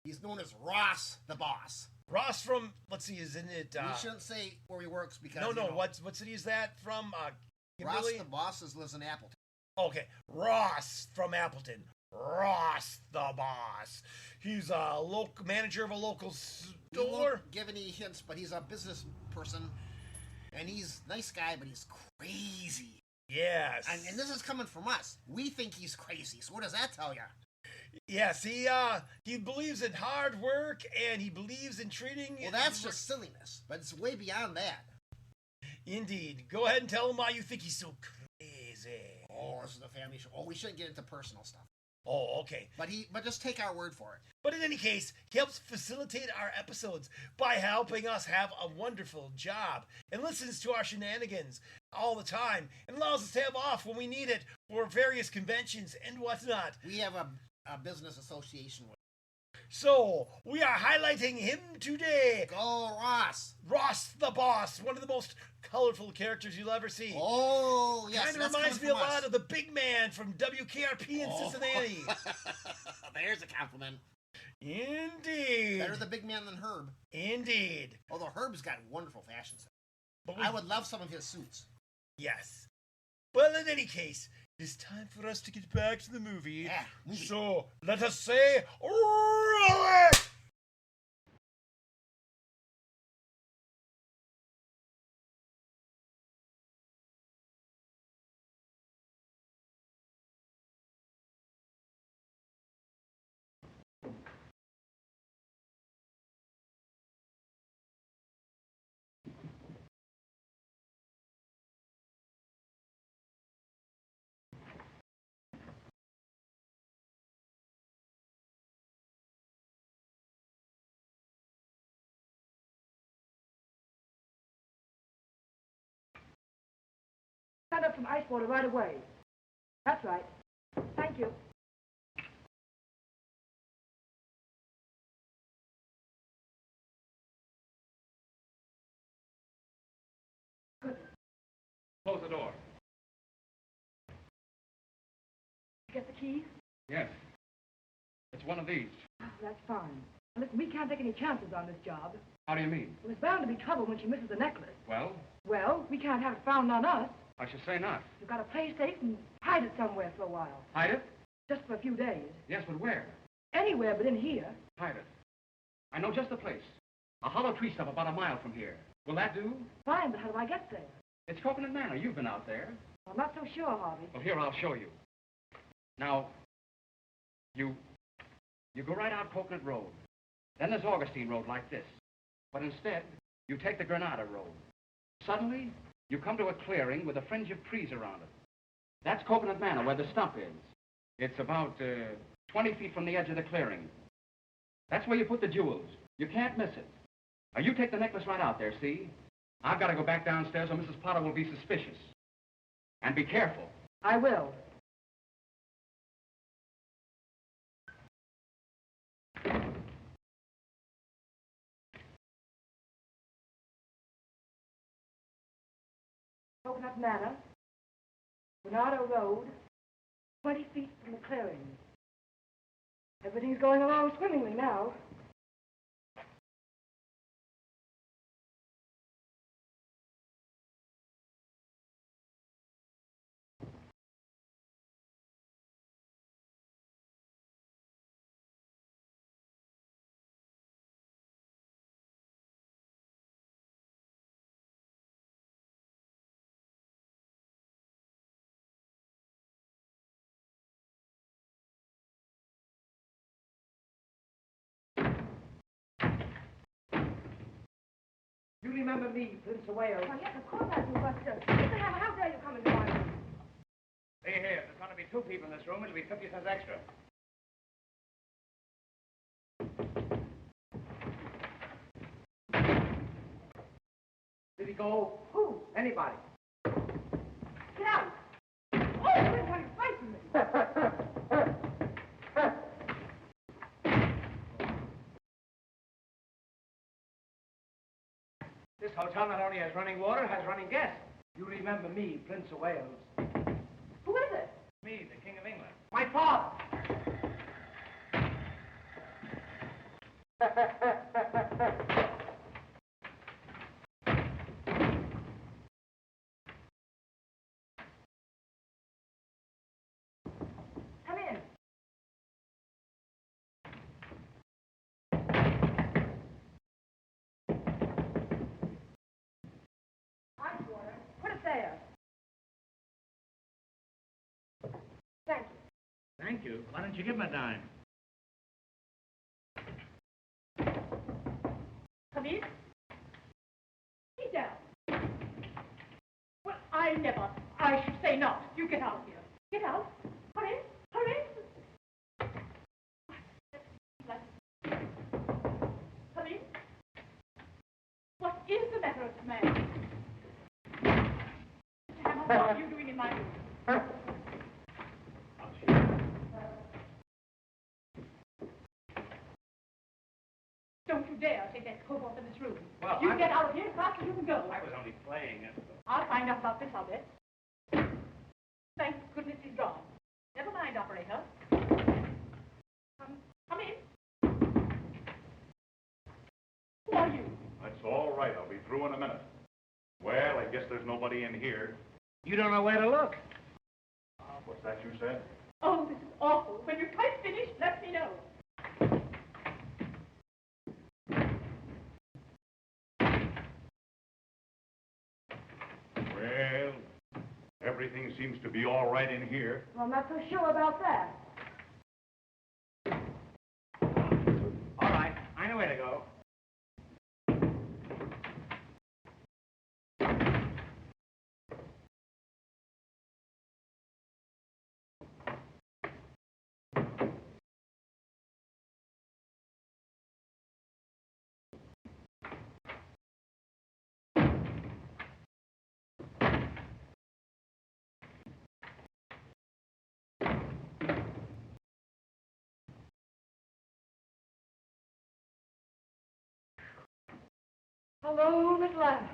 He's known as Ross the Boss. Ross from, let's see, isn't it... we shouldn't say where he works because... No, what city is that from? Ross the Boss lives in Appleton. Okay, Ross from Appleton. Ross the Boss. He's a local manager of a local store. He won't give any hints, but he's a business person. And he's a nice guy, but he's crazy. Yes. And this is coming from us. We think he's crazy, so what does that tell you? Yes, he believes in hard work, and he believes in treating... Well, that's just silliness, but it's way beyond that. Indeed. Go ahead and tell him why you think he's so crazy. Oh, this is a family show. Oh, we shouldn't get into personal stuff. Oh, okay. But just take our word for it. But in any case, he helps facilitate our episodes by helping us have a wonderful job and listens to our shenanigans all the time and allows us to have off when we need it for various conventions and whatnot. We have a business association with. So, we are highlighting him today. Go, Ross. Ross the Boss, one of the most colorful characters you'll ever see. Oh, yes. Kind of reminds me a lot of the big man from WKRP in Cincinnati. There's a compliment. Indeed. Better the big man than Herb. Indeed. Although Herb's got wonderful fashion sense. But I would love some of his suits. Yes. Well, in any case, it's time for us to get back to the movie. Yeah, movie. So, let us say, roll it! Stand up some ice water right away. That's right. Thank you. Good. Close the door. Get the keys? Yes. It's one of these. That's fine. Listen, we can't take any chances on this job. How do you mean? There's bound to be trouble when she misses the necklace. Well, Well, we can't have it found on us. I should say not. You've got to play safe and hide it somewhere for a while. Hide it? Just for a few days. Yes, but where? Anywhere but in here. Hide it. I know just the place. A hollow tree stump about a mile from here. Will that do? Fine, but how do I get there? It's Coconut Manor. You've been out there. I'm not so sure, Harvey. Well, here, I'll show you. Now, you go right out Coconut Road. Then there's Augustine Road like this. But instead, you take the Granada Road. Suddenly, you come to a clearing with a fringe of trees around it. That's Coconut Manor, where the stump is. It's about 20 feet from the edge of the clearing. That's where you put the jewels. You can't miss it. Now, you take the necklace right out there, see? I've got to go back downstairs or Mrs. Potter will be suspicious. And be careful. I will. Coconut Manor, Granada Road, 20 feet from the clearing. Everything's going along swimmingly now. You remember me, Prince of Wales? Well, yes, of course I do, but, Mr. Hammer, how dare you come into my room? See here, there's going to be 2 people in this room. It'll be 50 cents extra. Did he go? Who? Anybody. Get out! Oh, you're trying to fight from me. This hotel not only has running water, has running gas. You remember me, Prince of Wales? Who is it? Me, the King of England. My father! Come in. Ice water. Put it there. Thank you. Thank you. Why don't you give him a dime? Come in. Sit down. Well, I never. I should say not. You get out of here. Get out. Hurry. Hurry. Come in. What is the matter with the man? Mr. Hammer, what are you doing in my room? Don't you dare take that coat off in this room. Well, you get out of here as fast as you can go. I was only playing. I'll find out about this, I'll bet. Thank goodness he's gone. Never mind, operator. Come in. Who are you? That's all right. I'll be through in a minute. Well, I guess there's nobody in here. You don't know where to look. What's that you said? Oh, this is awful. When you're quite finished, let me know. Well, everything seems to be all right in here. Well, I'm not so sure about that. All right, I know where to go. Alone at last.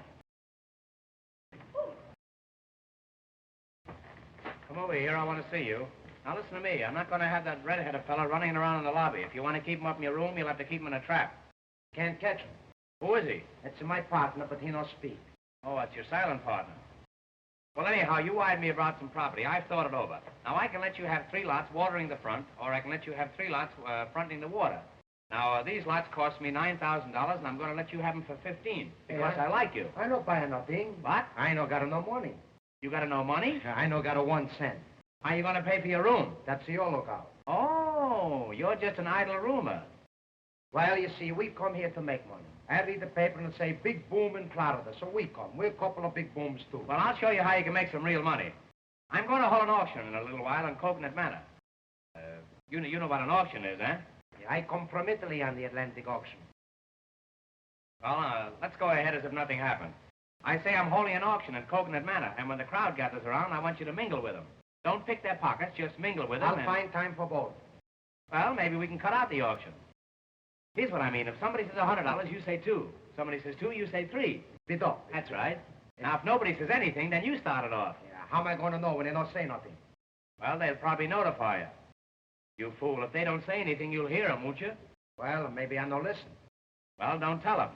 Come over here, I want to see you. Now listen to me, I'm not going to have that red-headed fella running around in the lobby. If you want to keep him up in your room, you'll have to keep him in a trap. Can't catch him. Who is he? It's my partner, but he don't speak. Oh, that's your silent partner. Well, anyhow, you wired me about some property. I've thought it over. Now, I can let you have 3 lots watering the front, or I can let you have 3 lots fronting the water. Now, these lots cost me $9,000, and I'm going to let you have them for $15, because I like you. I no buy nothing. What? I no got no money. You got no money? I no got 1 cent. How are you going to pay for your room? That's your lookout. Oh, you're just an idle roomer. Well, you see, we come here to make money. I read the paper and say big boom in Florida, so we come. We're a couple of big booms, too. Well, I'll show you how you can make some real money. I'm going to hold an auction in a little while on Coconut Manor. You know what an auction is, eh? Yeah, I come from Italy on the Atlantic auction. Well, let's go ahead as if nothing happened. I say I'm holding an auction in Coconut Manor, and when the crowd gathers around, I want you to mingle with them. Don't pick their pockets, just mingle with them. I'll find time for both. Well, maybe we can cut out the auction. Here's what I mean. If somebody says $100, you say 2. Somebody says 2, you say 3. Bidot. That's right. Now, if nobody says anything, then you start it off. Yeah, how am I going to know when they don't say nothing? Well, they'll probably notify you. You fool. If they don't say anything, you'll hear them, won't you? Well, maybe I don't listen. Well, don't tell them.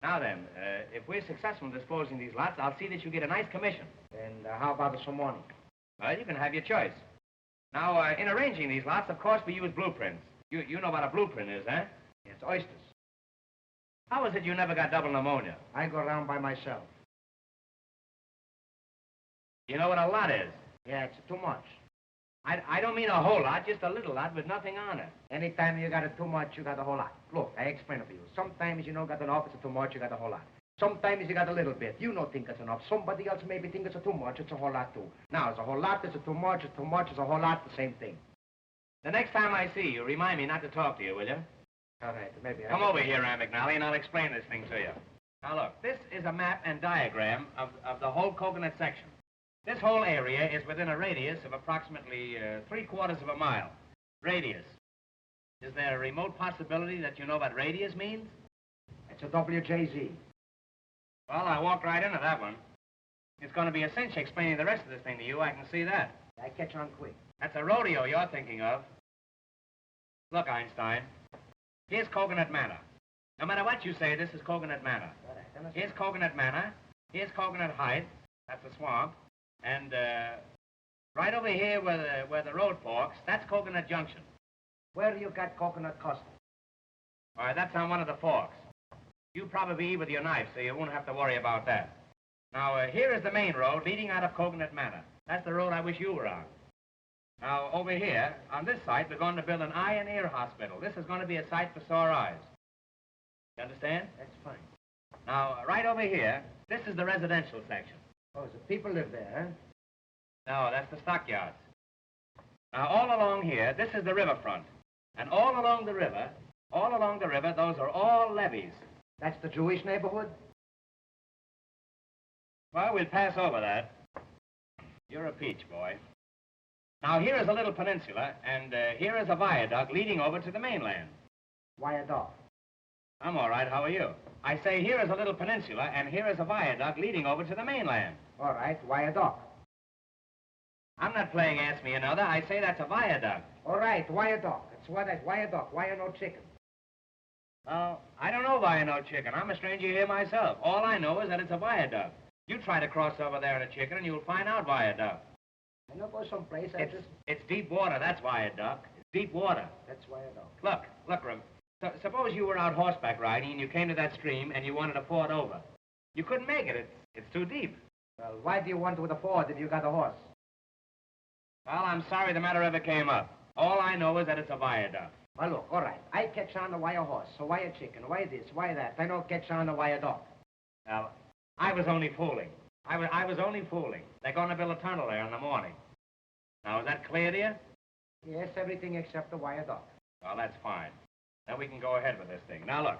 Now then, if we're successful in disposing these lots, I'll see that you get a nice commission. And how about some money? Well, you can have your choice. Now, in arranging these lots, of course, we use blueprints. You know what a blueprint is, eh? It's oysters. How is it you never got double pneumonia? I go around by myself. You know what a lot is? Yeah, it's too much. I don't mean a whole lot, just a little lot with nothing on it. Anytime you got it too much, you got a whole lot. Look, I explain it to you. Sometimes you don't got enough, it's too much, you got a whole lot. Sometimes you got a little bit. You don't think it's enough. Somebody else maybe think it's too much, it's a whole lot too. Now, it's a whole lot, it's too much, it's a whole lot, the same thing. The next time I see you, remind me not to talk to you, will you? All right, maybe Come over here, Aunt McNally, and I'll explain this thing to you. Now, look, this is a map and diagram of the whole Coconut section. This whole area is within a radius of approximately 3/4 of a mile. Radius. Is there a remote possibility that you know what radius means? It's a WJZ. Well, I walked right into that one. It's going to be a cinch explaining the rest of this thing to you. I can see that. I catch on quick. That's a rodeo you're thinking of. Look, Einstein. Here's Coconut Manor. No matter what you say, this is Coconut Manor. Here's Coconut Manor. Here's Coconut Heights. That's the swamp. And right over here where the road forks, that's Coconut Junction. Where you got Coconut Custom? All right, that's on one of the forks. You probably eat with your knife, so you won't have to worry about that. Now, here is the main road leading out of Coconut Manor. That's the road I wish you were on. Now, over here, on this site, we're going to build an eye and ear hospital. This is going to be a site for sore eyes. You understand? That's fine. Now, right over here, this is the residential section. Oh, so people live there, huh? No, that's the stockyards. Now, all along here, this is the riverfront. And all along the river, those are all levees. That's the Jewish neighborhood? Well, we'll pass over that. You're a peach, boy. Now, here is a little peninsula, and here is a viaduct leading over to the mainland. Viaduct. I'm all right. How are you? I say here is a little peninsula, and here is a viaduct leading over to the mainland. All right, viaduct. I'm not playing Ask Me Another. I say that's a viaduct. All right, viaduct. It's what that's viaduct. Why no chicken? Well, I don't know why no chicken. I'm a stranger here myself. All I know is that it's a viaduct. You try to cross over there in a chicken, and you'll find out viaduct. I know go someplace. It's deep water. That's viaduct. It's deep water. That's viaduct. Look, Rim. Suppose you were out horseback riding and you came to that stream and you wanted to ford over. You couldn't make it. It's too deep. Well, why do you want to with a ford if you got a horse? Well, I'm sorry the matter ever came up. All I know is that it's a viaduct. Well, look, all right. I catch on the why a horse, so why a chicken, why this, why that. I don't catch on the why a dog. Now, I was only fooling. I was only fooling. They're going to build a tunnel there in the morning. Now, is that clear to you? Yes, everything except the why a dog. Well, that's fine. Then we can go ahead with this thing. Now, look.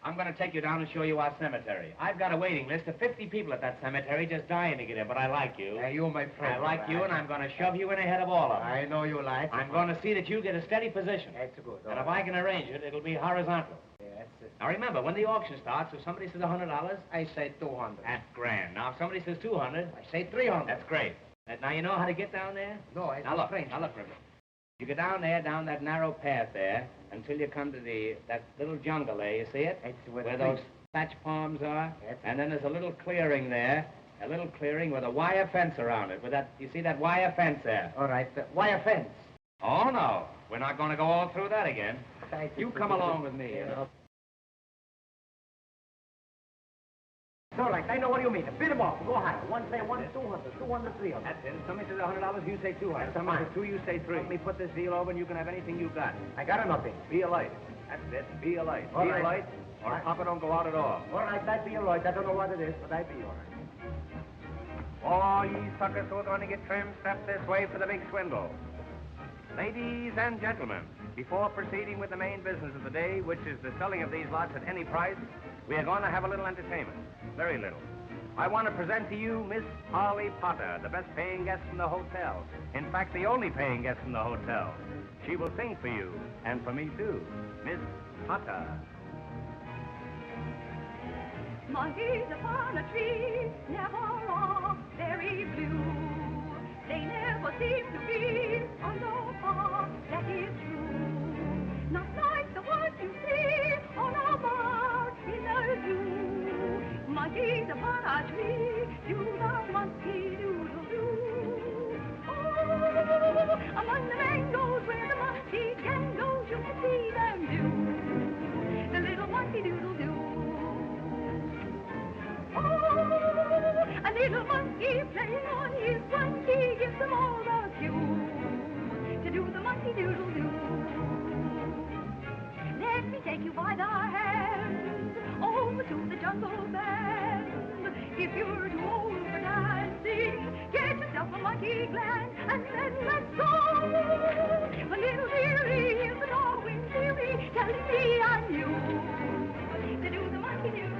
I'm going to take you down and show you our cemetery. I've got a waiting list of 50 people at that cemetery just dying to get in, but I like you. Hey, you, my friend. I like you, and I'm going to shove you in ahead of all of them. I know you like. I'm going to see that you get a steady position. That's good. And if I can arrange it, it'll be horizontal. Yeah, that's it. Now, remember, when the auction starts, if somebody says $100, I say 200. that's grand. Now, if somebody says 200, I say 300. that's great. Now, you know how to get down there? No, it's Now, look, strange. River. You go down there, down that narrow path there, until you come to that little jungle there. You see it? It's where those thatch palms are. That's and then there's a little clearing there, a little clearing with a wire fence around it. With that, you see that wire fence there? All right, wire fence. Oh, no. We're not going to go all through that again. You come along with me. You know. All right, I know what you mean. Bid them off. Go higher. One say 200, 200, 300. That's it. If somebody says $100, you say 200. If somebody says 2, you say 3. Let me put this deal over, and you can have anything you got. I got nothing. Be a light. That's it. Be a light. All Be right. a light, or Papa don't go out at all. All right, that be all right. I don't know what it is, but I be all right. All ye suckers who are going to get trimmed, step this way for the big swindle. Ladies and gentlemen, before proceeding with the main business of the day, which is the selling of these lots at any price, we are going to have a little entertainment. Very little. I want to present to you Miss Polly Potter, the best paying guest in the hotel. In fact, the only paying guest in the hotel. She will sing for you, and for me too. Miss Potter. Monkeys upon a tree never are very blue. They never seem to be on the bar, that is true. Not like the ones you see on a bar in the zoo. Monkeys upon a tree, do the monkey doodle-doo. Oh, among the mangoes where the monkey can go, you can see them do. The little monkey doodle-doo. Oh, a little monkey playing on his monkey gives them all the cue to do the monkey doodle-doo. Let me take you by the hand over to the jungle band. If you're too old for dancing, get yourself a monkey gland and then let's go. A little dearie, here's the Darwin theory telling me I'm you to do the monkey doodle-doo.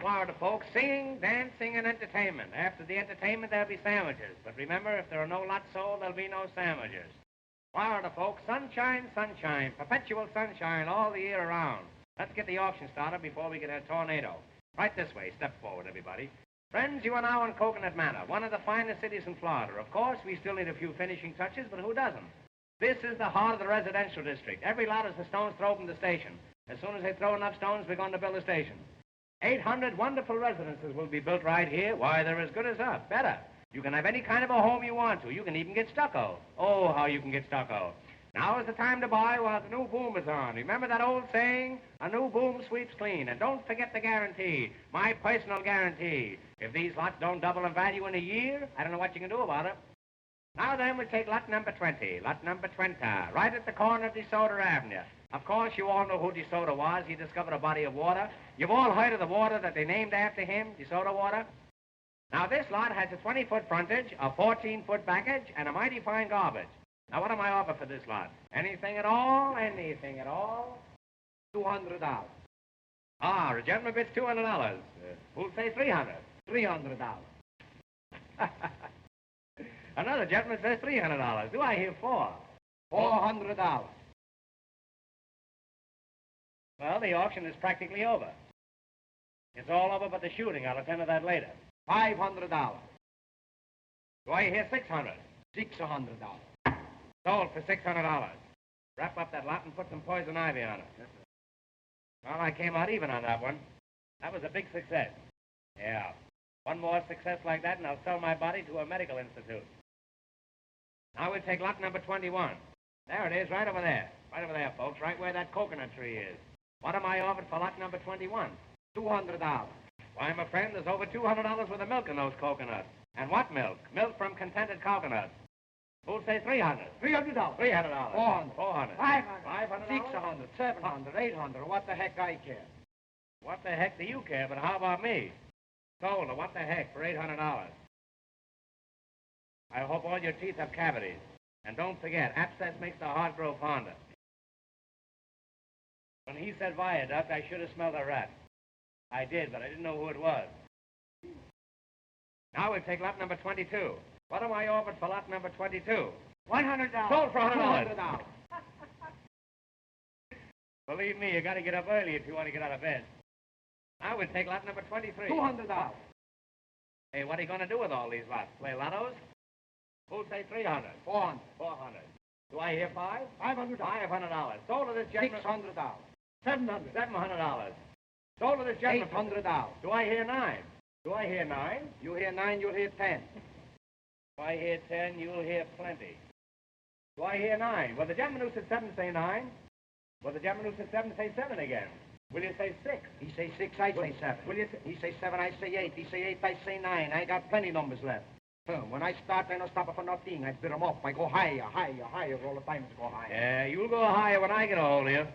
Florida folks, singing, dancing, and entertainment. After the entertainment, there'll be sandwiches. But remember, if there are no lots sold, there'll be no sandwiches. Florida folks, sunshine, sunshine, perpetual sunshine all the year around. Let's get the auction started before we get a tornado. Right this way. Step forward, everybody. Friends, you are now in Coconut Manor, one of the finest cities in Florida. Of course, we still need a few finishing touches, but who doesn't? This is the heart of the residential district. Every lot is the stones throw from the station. As soon as they throw enough stones, we're going to build a station. 800 wonderful residences will be built right here. Why, they're as good as up. Better. You can have any kind of a home you want to. You can even get stucco. Oh, how you can get stucco. Now is the time to buy while the new boom is on. Remember that old saying? A new boom sweeps clean. And don't forget the guarantee. My personal guarantee. If these lots don't double in value in a year, I don't know what you can do about it. Now then, we take lot number 20. Lot number 20, right at the corner of DeSoto Avenue. Of course, you all know who DeSoto was. He discovered a body of water. You've all heard of the water that they named after him, DeSoto water. Now, this lot has a 20-foot frontage, a 14-foot backage, and a mighty fine garbage. Now, what am I offer for this lot? Anything at all? Anything at all? $200. Ah, a gentleman bids $200. Who'll say $300? $300. Another gentleman says $300. Do I hear $400? Well, the auction is practically over. It's all over but the shooting. I'll attend to that later. $500. Do I hear $600? $600. Sold for $600. Wrap up that lot and put some poison ivy on it. Well, I came out even on that one. That was a big success. Yeah. One more success like that and I'll sell my body to a medical institute. Now we'll take lot number 21. There it is, right over there. Right over there, folks, right where that coconut tree is. What am I offered for lot number 21? $200. Why, my friend, there's over $200 worth of milk in those coconuts. And what milk? Milk from contented coconuts. Who'll say $300? $300. $300. $400. $400. $500. $600. $700. $800. What the heck I care? What the heck do you care? But how about me? Sold her. What the heck for $800? I hope all your teeth have cavities. And don't forget, abscess makes the heart grow fonder. When he said viaduct, I should have smelled a rat. I did, but I didn't know who it was. Now we'll take lot number 22. What am I offered for lot number 22? $100. Sold for $100. Believe me, you got to get up early if you want to get out of bed. Now we'll take lot number 23. $200. Hey, what are you going to do with all these lots? Play lottos? Who'll say $300? $400. $400. Do I hear $500? $500. Sold to this gentleman. $600. $700. $700. Sold to this gentleman. $800. Do I hear $9? Do I hear $9? You hear $9, you'll hear $10. If I hear 10, you'll hear plenty. Do I hear 9? Well, the gentleman who said 7 say 9. Well, the gentleman who said 7 say 7 again. Will you say 6? He say 6, I say 7. Will you say... He say 7, I say 8. He say 8, I say 9. I got plenty numbers left. When I start, I don't stop for nothing. I bid them up. I go higher, higher, higher. All the time I go higher. Yeah, you'll go higher when I get a hold of you.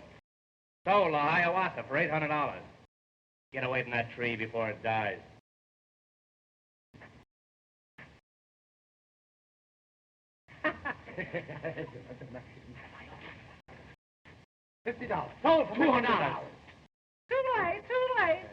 Sold a ayahuasca for $800. Get away from that tree before it dies. $50. Sold for $200. Too late, too late.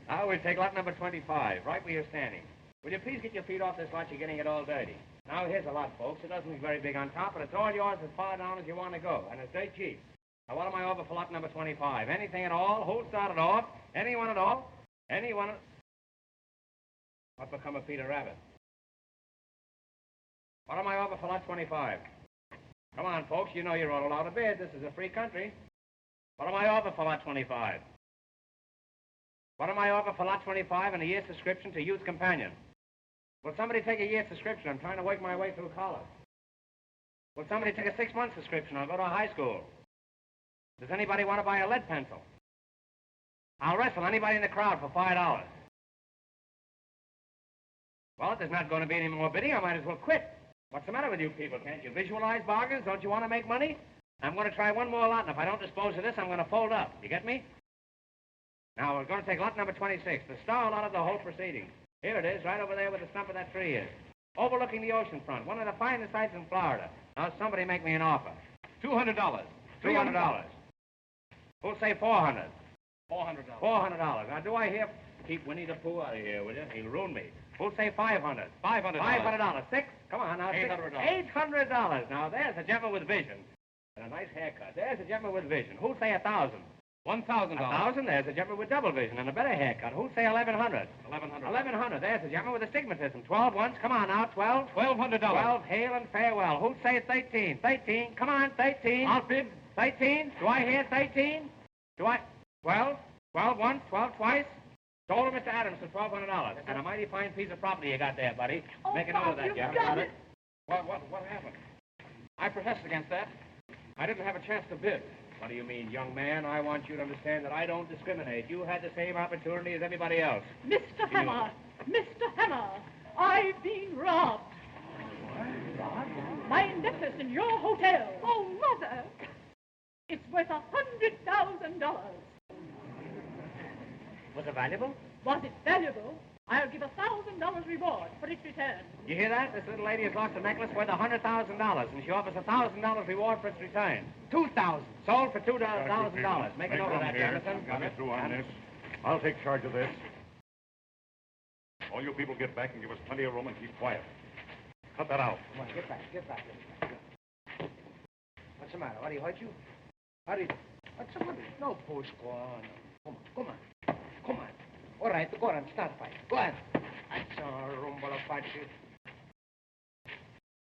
Now we'll take lot number 25, right where you're standing. Will you please get your feet off this lot? You're getting it all dirty. Now here's a lot, folks. It doesn't look very big on top, but it's all yours as far down as you want to go, and it's dirt cheap. Now what am I over for lot number 25? Anything at all? Who'll start it off? Anyone at all? Anyone? What become of Peter Rabbit? What am I over for lot 25? Come on, folks. You know you're all allowed to bid. This is a free country. What am I over for lot 25? What am I over for lot 25 and a year's subscription to Youth Companion? Will somebody take a year's subscription? I'm trying to work my way through college. Will somebody take a 6-month subscription? I'll go to high school. Does anybody want to buy a lead pencil? I'll wrestle anybody in the crowd for $5. Well, if there's not going to be any more bidding, I might as well quit. What's the matter with you people? Can't you visualize bargains? Don't you want to make money? I'm going to try one more lot, and if I don't dispose of this, I'm going to fold up. You get me? Now, we're going to take lot number 26, the star lot of the whole proceeding. Here it is, right over there where the stump of that tree is. Overlooking the ocean front, one of the finest sights in Florida. Now, somebody make me an offer. $200. $200. Who'll say $400? $400. $400. Now, do I hear... Keep Winnie the Pooh out of here, will you? He'll ruin me. Who'll say $500? $500. $500. 6? Come on, now. $800. $800. Now, there's a gentleman with vision. And a nice haircut. There's a gentleman with vision. Who'll say $1,000? $1,000. 1,000? There's a gentleman with double vision and a better haircut. Who'd say 1,100? 1,100. 1,100. There's a gentleman with astigmatism. 12 once. Come on now. 12. $1,200. 12. Hail and farewell. Who'd say 13? 13. Come on. 13. I'll bid. 13. Do I hear 13? Do I? 12. 12 once. 12 twice. Sold to Mr. Adams for $1,200. And a mighty fine piece of property you got there, buddy. Oh, Make a note of that, you've Jeff. got it. What happened? I protest against that. I didn't have a chance to bid. What do you mean, young man? I want you to understand that I don't discriminate. You had the same opportunity as everybody else. Mr. Hammer, Mr. Hammer, I've been robbed. My necklace in your hotel. Oh, Mother. It's worth $100,000. Was it valuable? Was it valuable? I'll give $1,000 reward for its return. You hear that? This little lady has lost a necklace worth $100,000, and she offers $1,000 reward for its return. 2,000. Sold for $2,000. Make a note of that, Jonathan. Got me through on this. I'll take charge of this. All you people get back and give us plenty of room and keep quiet. Cut that out. Come on, get back. What's the matter? What, he hurt you? What's the matter? No push, go on. Come on. All right, go on, start fight. Go on. That's a rumble of fight.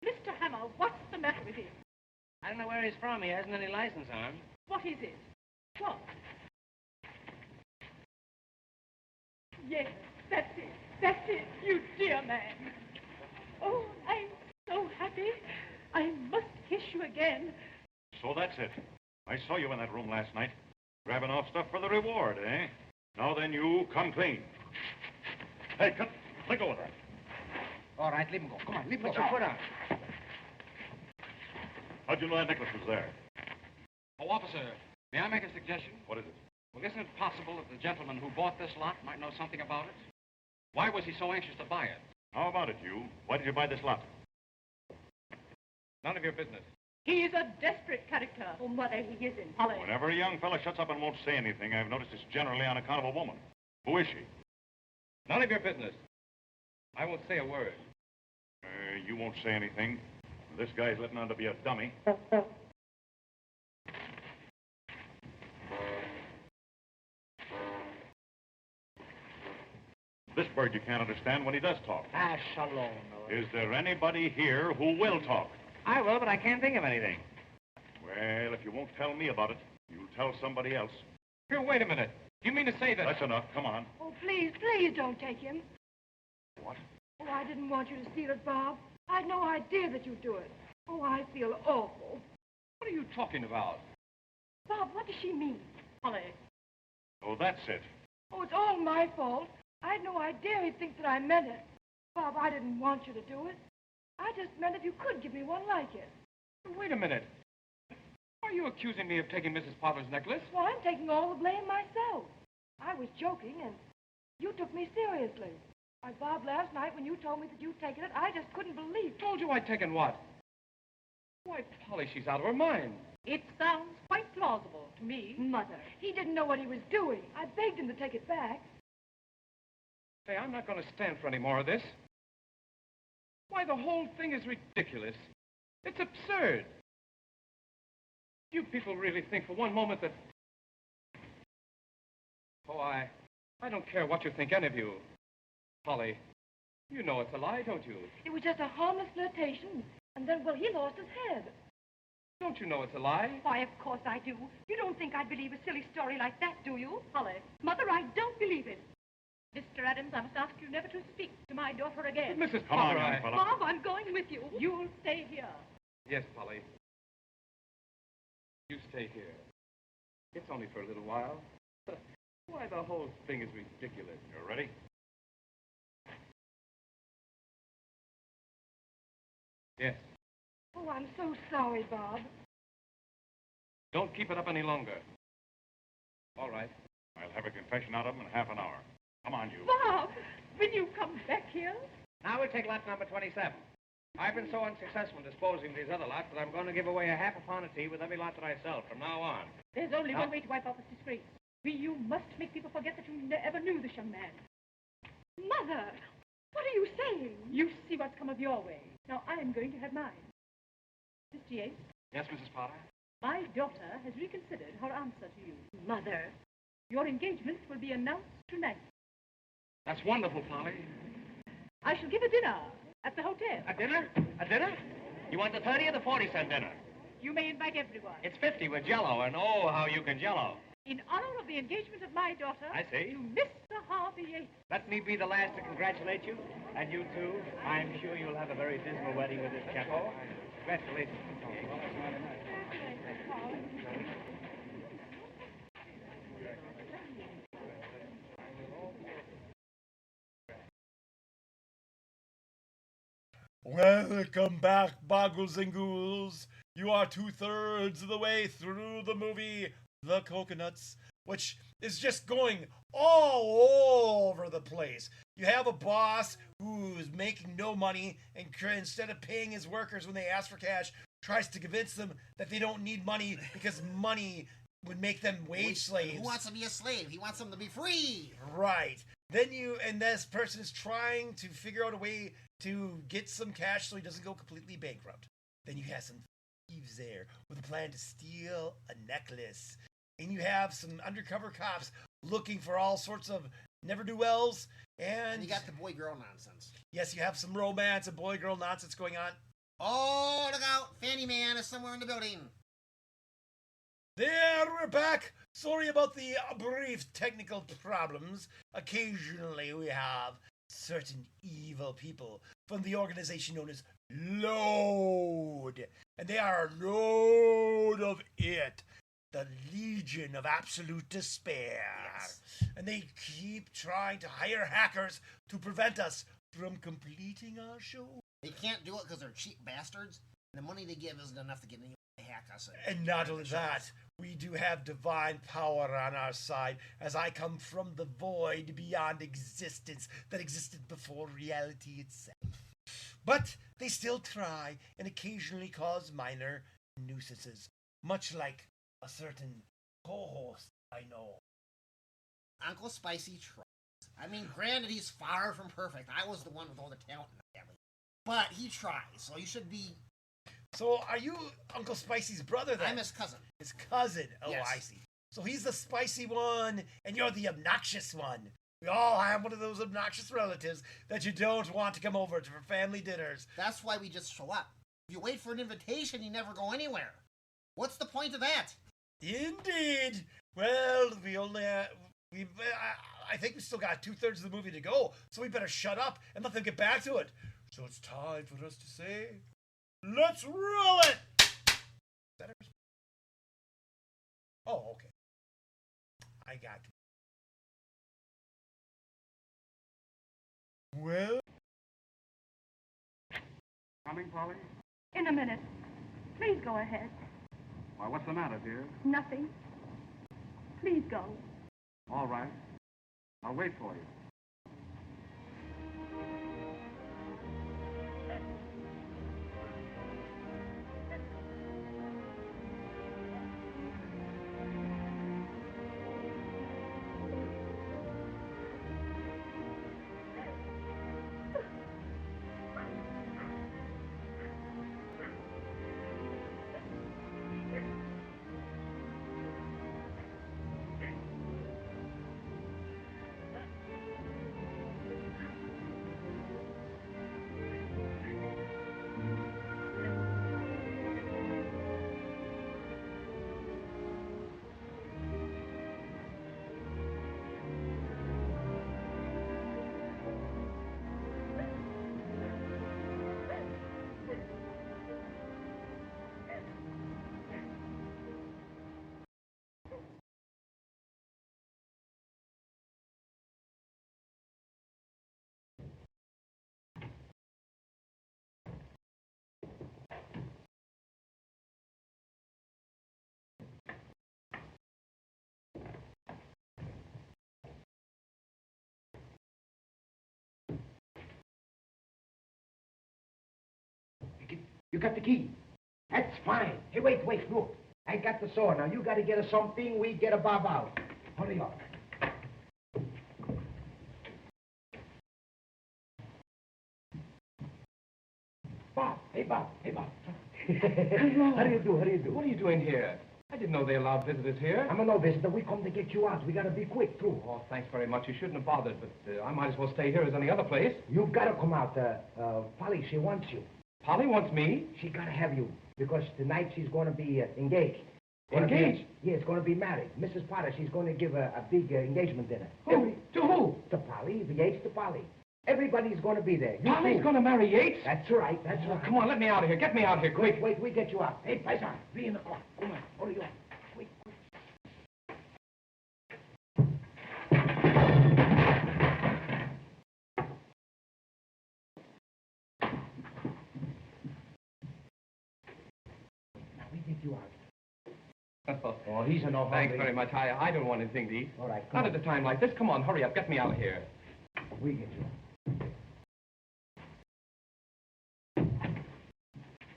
Mr. Hammer, what's the matter with him? I don't know where he's from. He hasn't any license on him. What is it? What? Yes, that's it, you dear man. Oh, I'm so happy. I must kiss you again. So that's it. I saw you in that room last night, grabbing off stuff for the reward, eh? Now then, you come clean. Hey, let go of that. All right, leave him go. Come on, leave him go. Put your foot out. How'd you know that necklace was there? Oh, officer, may I make a suggestion? What is it? Well, isn't it possible that the gentleman who bought this lot might know something about it? Why was he so anxious to buy it? How about it, you? Why did you buy this lot? None of your business. He's a desperate character. Oh, Mother, he isn't. Holly. Whenever a young fella shuts up and won't say anything, I've noticed it's generally on account of a woman. Who is she? None of your business. I won't say a word. You won't say anything. This guy's letting on to be a dummy. This bird you can't understand when he does talk. Ah, shalom. Is there anybody here who will talk? I will, but I can't think of anything. Well, if you won't tell me about it, you'll tell somebody else. Here, wait a minute. You mean to say that... That's enough. Come on. Oh, please don't take him. What? Oh, I didn't want you to steal it, Bob. I had no idea that you'd do it. Oh, I feel awful. What are you talking about? Bob, what does she mean? Holly. Oh, that's it. Oh, it's all my fault. I had no idea he'd think that I meant it. Bob, I didn't want you to do it. I just meant if you could give me one like it. Wait a minute. Are you accusing me of taking Mrs. Potter's necklace? Well, I'm taking all the blame myself. I was joking, and you took me seriously. Why, Bob, last night when you told me that you'd taken it, I just couldn't believe it. Told you I'd taken what? Why, Polly, she's out of her mind. It sounds quite plausible to me. Mother, he didn't know what he was doing. I begged him to take it back. Say, I'm not going to stand for any more of this. Why, the whole thing is ridiculous. It's absurd. You people really think for one moment that... Oh, I don't care what you think, any of you. Polly, you know it's a lie, don't you? It was just a harmless flirtation, and then, well, he lost his head. Don't you know it's a lie? Why, of course I do. You don't think I'd believe a silly story like that, do you? Holly. Mother, I don't believe it. Mr. Adams, I must ask you never to speak to my daughter again. But Mrs. Come Potter, on, young fella. Bob, I'm going with you. You'll stay here. Yes, Polly. You stay here. It's only for a little while. Why, the whole thing is ridiculous. You ready? Yes. Oh, I'm so sorry, Bob. Don't keep it up any longer. All right. I'll have a confession out of him in half an hour. Come on, you. Bob, will you come back here? Now we'll take lot number 27. I've been so unsuccessful in disposing of these other lots that I'm going to give away a half a pound of tea with every lot that I sell from now on. There's only one way to wipe off this disgrace. You must make people forget that you ever knew this young man. Mother, what are you saying? You see what's come of your way. Now I'm going to have mine. Mr. Yates? Yes, Mrs. Potter? My daughter has reconsidered her answer to you. Mother. Your engagement will be announced tonight. That's wonderful, Polly. I shall give a dinner at the hotel. A dinner? A dinner? You want the 30 or the 40-cent dinner? You may invite everyone. It's 50 with Jell-O, and oh, how you can Jell-O. In honor of the engagement of my daughter. I see. To Mr. Harvey Yates. Let me be the last to congratulate you, and you too. I'm sure you'll have a very dismal wedding with this Checo. Congratulations. Welcome back, Boggles and Ghouls. You are 2/3 of the way through the movie The Cocoanuts, which is just going all over the place. You have a boss who's making no money and instead of paying his workers when they ask for cash, tries to convince them that they don't need money because money would make them wage slaves. Who wants to be a slave? He wants them to be free. Right. And this person is trying to figure out a way to get some cash so he doesn't go completely bankrupt. Then you have some thieves there with a plan to steal a necklace. And you have some undercover cops looking for all sorts of never-do-wells. And you got the boy-girl nonsense. Yes, you have some romance and boy-girl nonsense going on. Oh, look out. Fanny Man is somewhere in the building. There, we're back. Sorry about the brief technical problems. Occasionally we have certain evil people from the organization known as Load. And they are a load of it. The Legion of Absolute Despair. Yes. And they keep trying to hire hackers to prevent us from completing our show. They can't do it because they're cheap bastards. And the money they give isn't enough to get anyone to hack us. And not only that, we do have divine power on our side, as I come from the void beyond existence that existed before reality itself. But they still try and occasionally cause minor nuisances, much like a certain co-host I know. Uncle Spicy tries. I mean, granted, he's far from perfect. I was the one with all the talent in the family. But he tries, so you should be... So are you Uncle Spicy's brother then? I'm his cousin. His cousin. Oh, yes. I see. So he's the spicy one, and you're the obnoxious one. We all have one of those obnoxious relatives that you don't want to come over to for family dinners. That's why we just show up. If you wait for an invitation, you never go anywhere. What's the point of that? Indeed. Well, we only I think we still got 2/3 of the movie to go, so we better shut up and let them get back to it. So it's time for us to say, let's roll it! Is that ours? Oh, okay. I got it. Well... Coming, Polly? In a minute. Please go ahead. Why, what's the matter, dear? Nothing. Please go. All right. I'll wait for you. You got the key. That's fine. Hey, wait, look. I got the saw. Now, you got to get us something. We get a bob out. Hurry up. Bob. Hey, Bob. Hello. How do you do? How do you do? What are you doing here? I didn't know they allowed visitors here. I'm a no visitor. We come to get you out. We gotta be quick, too. Oh, thanks very much. You shouldn't have bothered, but I might as well stay here as any other place. You've gotta come out. Polly, she wants you. Polly wants me? She gotta have you, because tonight she's gonna be engaged. Engaged? Yes, gonna be married. Mrs. Potter, she's gonna give a big engagement dinner. Who? To who? To Polly, the Yates to Polly. Everybody's gonna be there. You Polly's too. gonna marry Yates? That's right, that's Oh, right. come on, let me out of here. Get me out of here, quick. Wait, we get you out. Hey, Paisan, be in the car. Come on, hurry up. Quick, quick. Now, we get you out. Oh, he's in no hurry. Thanks very much. I don't want anything to eat. All right, come Not on. at a time like this. Come on, hurry up. Get me out of here. We get you out.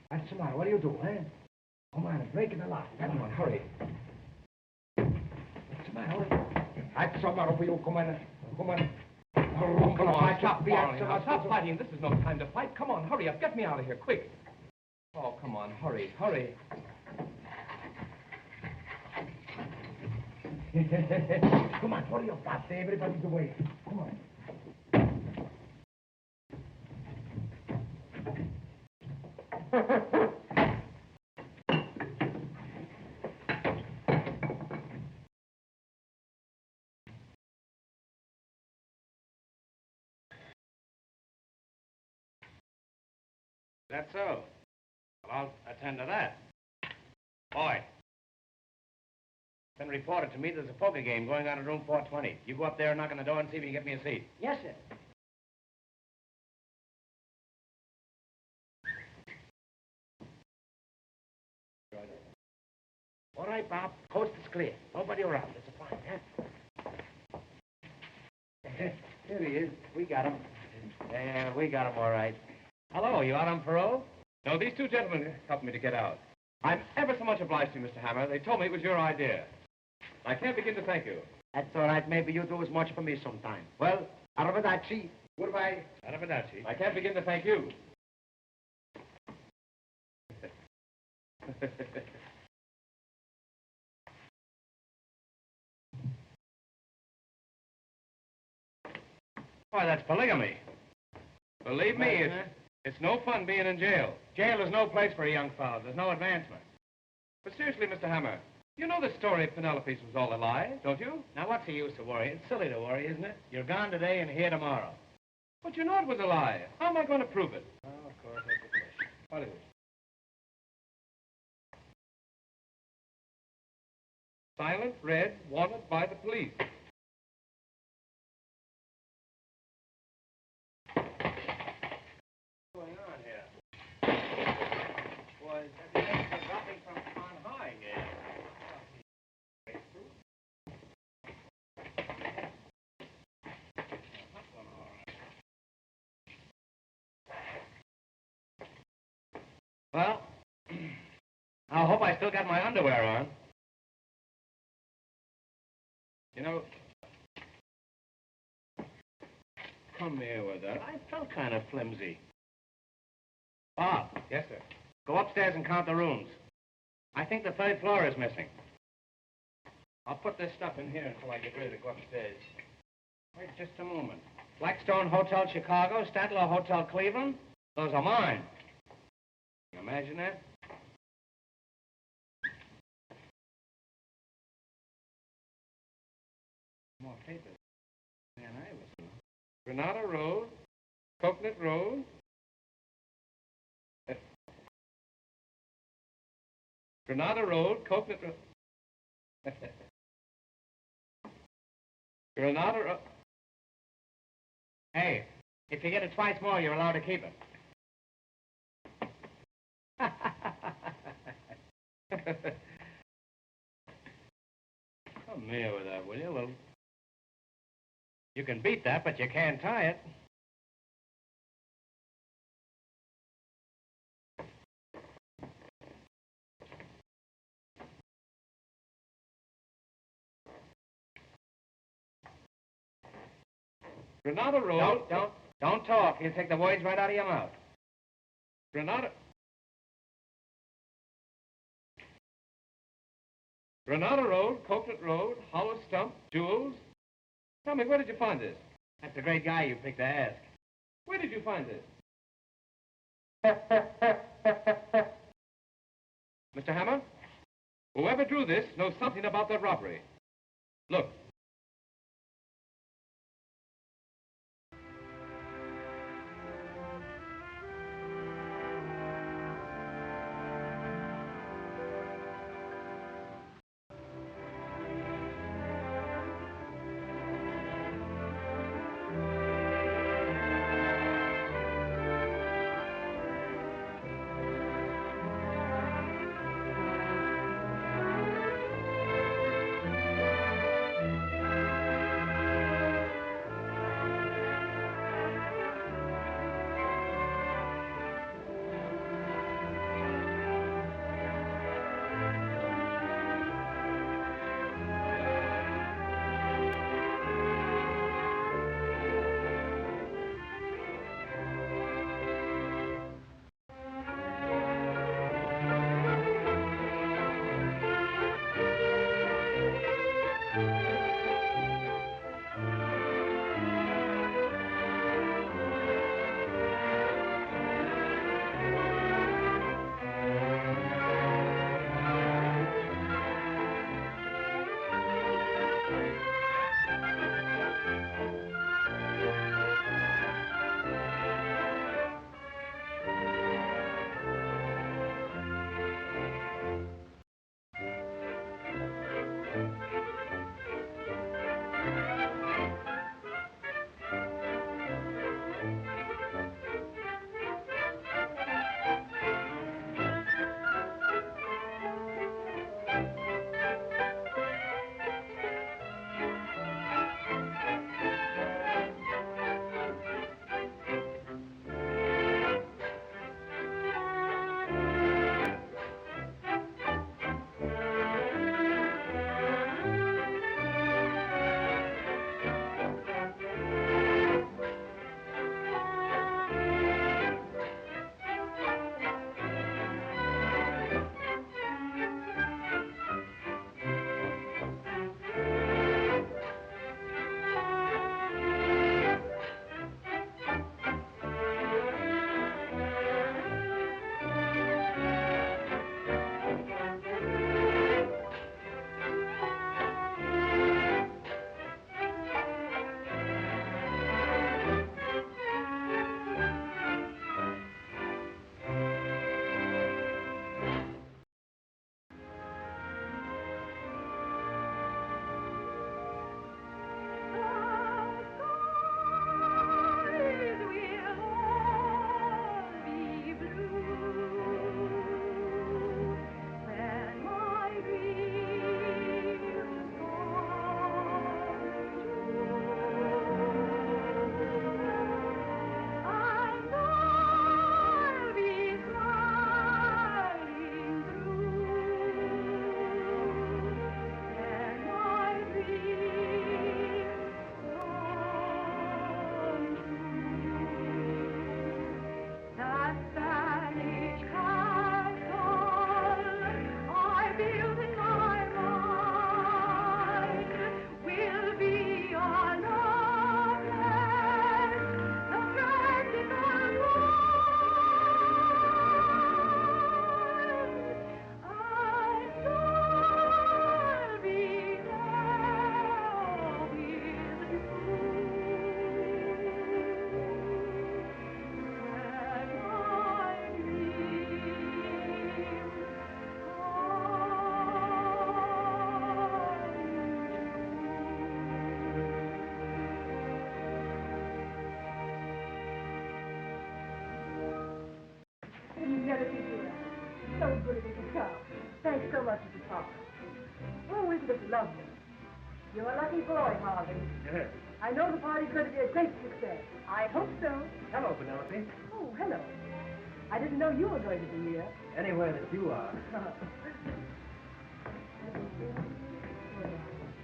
What's the matter? What do you do, eh? Come on, break in the lock. Come on, hurry. What's the matter? What's the matter with you? Come on. Come on. Come on, stop quarreling now. Stop fighting. This is no time to fight. Come on, hurry up. Get me out of here, quick. Oh, come on, hurry, hurry. Come on, hurry up, Pop. Everybody's away. Come on. That's so. Well, I'll attend to that. Boy. It's been reported to me there's a poker game going on in room 420. You go up there and knock on the door and see if you can get me a seat. Yes, sir. All right, Bob. Coast is clear. Nobody around. It's a fine, huh? There he is. We got him. Yeah, we got him all right. Hello, you out on parole? No, these two gentlemen helped me to get out. I'm ever so much obliged to you, Mr. Hammer. They told me it was your idea. I can't begin to thank you. That's all right. Maybe you do as much for me sometime. Well, arrivederci. Goodbye. Arrivederci. I can't begin to thank you. Why, that's polygamy. Believe me, it's no fun being in jail. Jail is no place for a young fellow. There's no advancement. But seriously, Mr. Hammer, you know the story of Penelope's was all a lie, don't you? Now, what's the use of worrying? It's silly to worry, isn't it? You're gone today and here tomorrow. But you know it was a lie. How am I going to prove it? Oh, of course, that's the question. What is it? Silent, red, wanted by the police. What's going on here? Was everything dropping from on high here? Well, I hope I still got my underwear on. You know, come here with that. I felt kind of flimsy. Bob. Yes, sir. Go upstairs and count the rooms. I think the third floor is missing. I'll put this stuff in here until I get ready to go upstairs. Wait just a moment. Blackstone Hotel Chicago, Statler Hotel Cleveland. Those are mine. Can you imagine that? More papers. Man, I was... Granada Road, Coconut Road. Granada Road, Coconut Road. Granada Road. Hey, if you get it twice more, you're allowed to keep it. Come here with that, will you? Well, you can beat that, but you can't tie it. Granada Road. Don't talk. You'll take the words right out of your mouth. Granada. Granada Road, Coconut Road, Hollow Stump, Jewels. Tell me, where did you find this? That's a great guy you picked to ask. Where did you find this? Mr. Hammer, whoever drew this knows something about that robbery. Look. So good of you to come. Thanks so much, Mrs. Parker. Oh, isn't it lovely? You're a lucky boy, Harvey. Yes. I know the party's going to be a great success. I hope so. Hello, Penelope. Oh, hello. I didn't know you were going to be here. Anywhere that you are.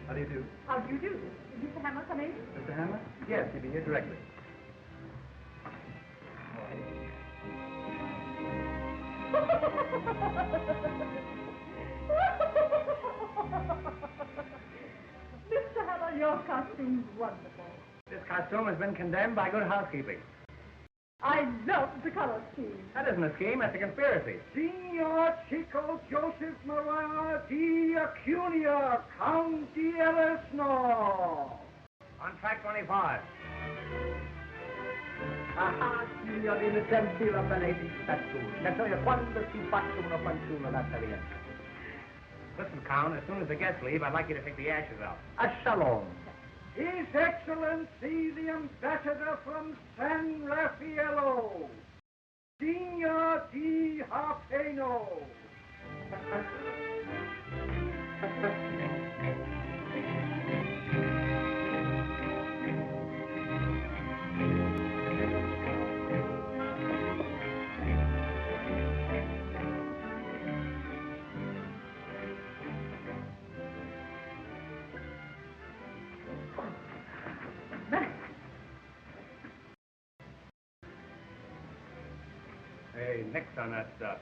How do you do? How do you do? Is Mr. Hammer come in? Mr. Hammer? Yes, he'll be here directly. costume's wonderful. This costume has been condemned by good housekeeping. I love the color scheme. That isn't a scheme, that's a conspiracy. Signor Chico Joseph Maria di Acunia, Count di Eresno. On track 25. Ah, signori, mi sentiva bene di statura. Ne so io quando si faccia una fanciulla da tagliare. Listen, Count, as soon as the guests leave, I'd like you to take the ashes out. A shalom. His Excellency, the ambassador from San Raffaello, Signor Di Harpeno. Hey, nix on that stuff.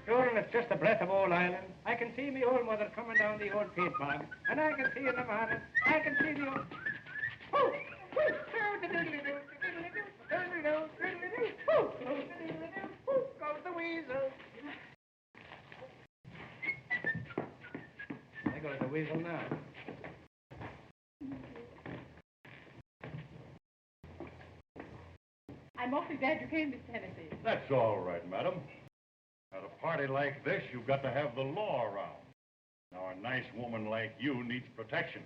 Sure, and it's just a breath of old Ireland. I can see me old mother coming down the old paint bog, and I can see in the morning, I can see the old... Oh! Goes the weasel. There goes the weasel now. I'm awfully glad you came, Mr. Hennessy. That's all right, madam. At a party like this, you've got to have the law around. Now, a nice woman like you needs protection,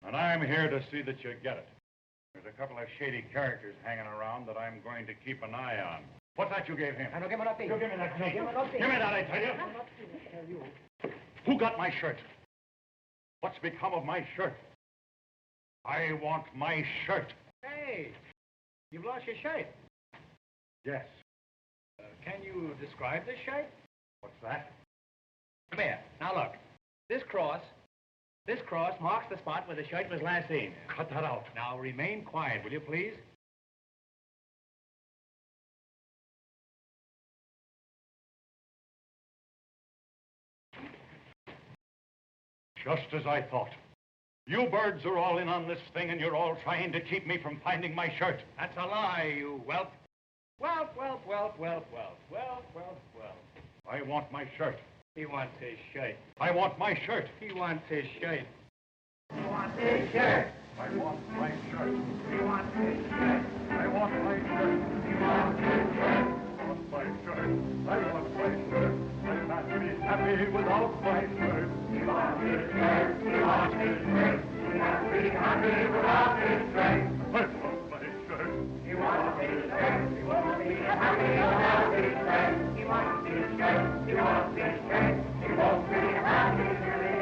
and I'm here to see that you get it. There's a couple of shady characters hanging around that I'm going to keep an eye on. What's that you gave him? I don't give him nothing. You give me that, No, give me nothing. Give me that, I tell you. I'm not going to tell you. Who got my shirt? What's become of my shirt? I want my shirt. Hey, you've lost your shirt. Yes. Can you describe this shirt? What's that? Come here. Now look. This cross marks the spot where the shirt was last seen. Cut that out. Now remain quiet, will you please? Just as I thought. You birds are all in on this thing, and you're all trying to keep me from finding my shirt. That's a lie, you whelp. Whelp. I want my shirt. He wants his shirt. I want my shirt. He wants his shirt. He wants his shirt. I want my shirt. He wants his shirt. I want my shirt. He wants his shirt. I want my shirt. I want my shirt. I'll not be happy without my shirt. He wants his shirt. He wants his shirt. He won't be happy without his shirt. I want my shirt. He wants his shirt. He won't be happy without his shirt. He wants his shirt. He wants his shirt. He won't be happy till he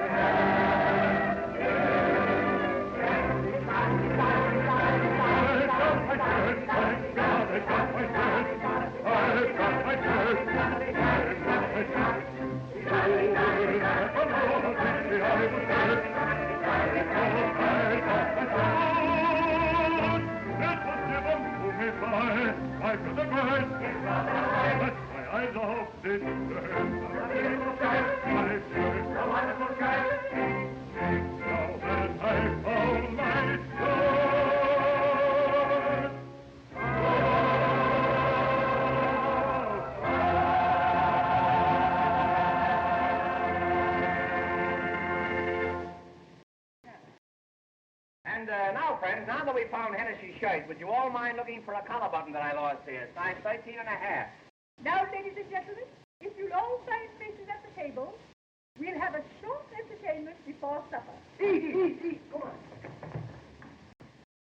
Now, friends, now that we found Hennessy's shirt, would you all mind looking for a collar button that I lost here? Size 13 and a half. Now, ladies and gentlemen, if you'll all find places at the table, we'll have a short entertainment before supper. Eat. Come on.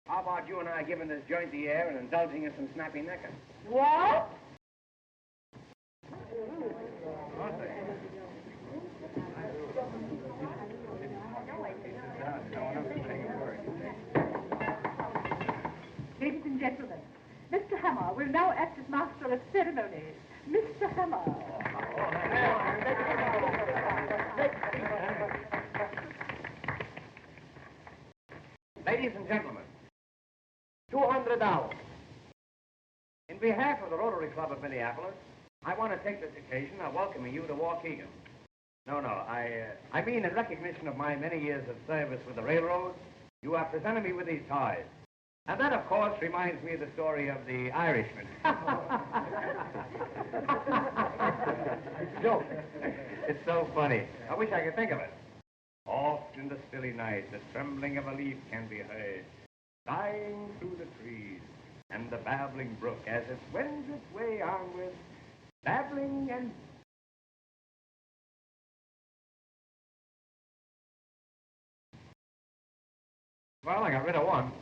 How about you and I giving this joint the air and indulging in some snappy necking? What? Ladies and gentlemen, Mr. Hammer will now act as master of ceremonies. Mr. Hammer. Ladies and gentlemen, $200. In behalf of the Rotary Club of Minneapolis, I want to take this occasion of welcoming you to Waukegan. No, I mean in recognition of my many years of service with the railroad, you have presented me with these ties. And that, of course, reminds me of the story of the Irishman. Joke. It's so funny. I wish I could think of it. Oft in the stilly night, the trembling of a leaf can be heard, sighing through the trees, and the babbling brook as it wends its way onward, babbling and... Well, I got rid of one.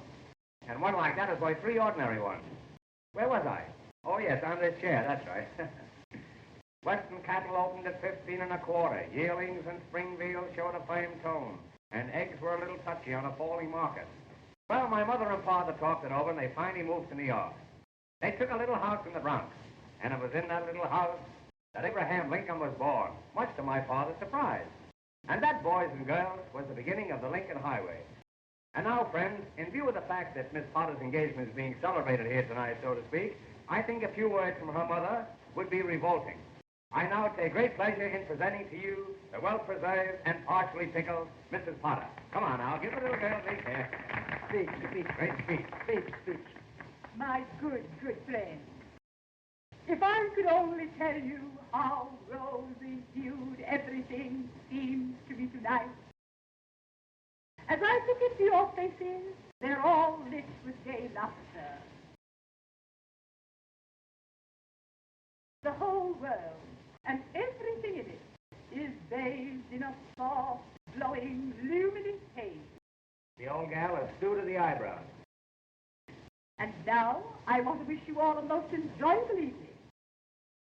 And one like that is worth 3 ordinary ones. Where was I? Oh, yes, on this chair, that's right. Western cattle opened at 15 1/4. Yearlings and Springfield showed a firm tone, and eggs were a little touchy on a falling market. Well, my mother and father talked it over, and they finally moved to New York. They took a little house in the Bronx, and it was in that little house that Abraham Lincoln was born, much to my father's surprise. And that, boys and girls, was the beginning of the Lincoln Highway. And now, friends, in view of the fact that Miss Potter's engagement is being celebrated here tonight, so to speak, I think a few words from her mother would be revolting. I now take great pleasure in presenting to you the well-preserved and partially pickled Mrs. Potter. Come on now, give the little girl a big here. Speak, great speech. My good friend, if I could only tell you how rosy-hued everything seems to be tonight. As I look into your faces, they're all lit with gay laughter. The whole world and everything in it is bathed in a soft, glowing, luminous haze. The old gal is stew to the eyebrows. And now, I want to wish you all a most enjoyable evening.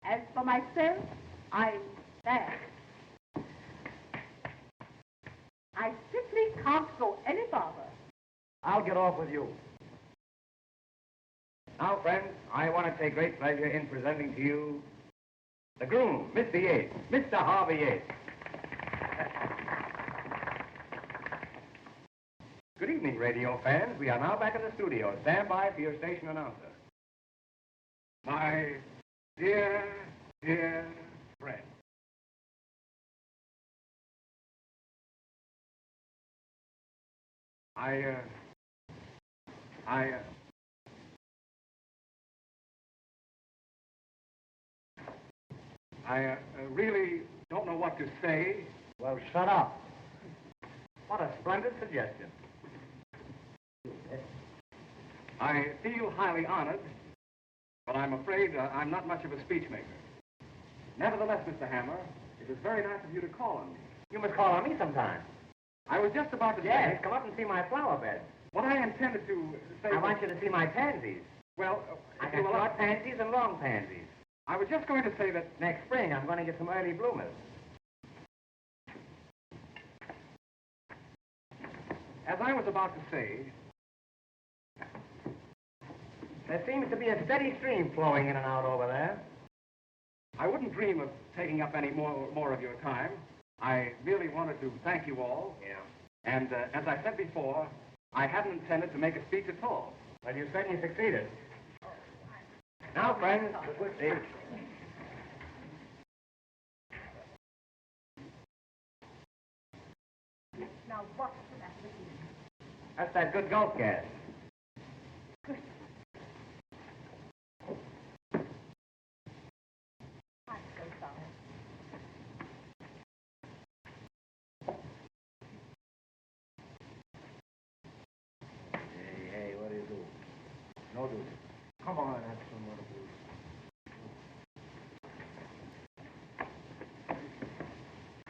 As for myself, I'm sad. I simply can't go any farther. I'll get off with you. Now, friends, I want to take great pleasure in presenting to you the groom, Mr. Yates, Mr. Harvey Yates. Good evening, radio fans. We are now back in the studio. Stand by for your station announcer. My dear friend. I really don't know what to say. Well, shut up. What a splendid suggestion. I feel highly honored, but I'm afraid I'm not much of a speech maker. Nevertheless, Mr. Hammer, it was very nice of you to call on me. You must call on me sometime. I was just about to Yes, say... come up and see my flower bed. What I intended to say... I want you to see my pansies. Well, I got short pansies and long pansies. I was just going to say that... Next spring, I'm going to get some early bloomers. As I was about to say... There seems to be a steady stream flowing in and out over there. I wouldn't dream of taking up any more of your time. I really wanted to thank you all. Yeah. And as I said before, I hadn't intended to make a speech at all. Well, you certainly succeeded. Now, friends, see. Now, what's the matter with you? That's that good gulp gas. Good. I'm so sorry. Hey, what do you do? No do. Come on, that's some more blues.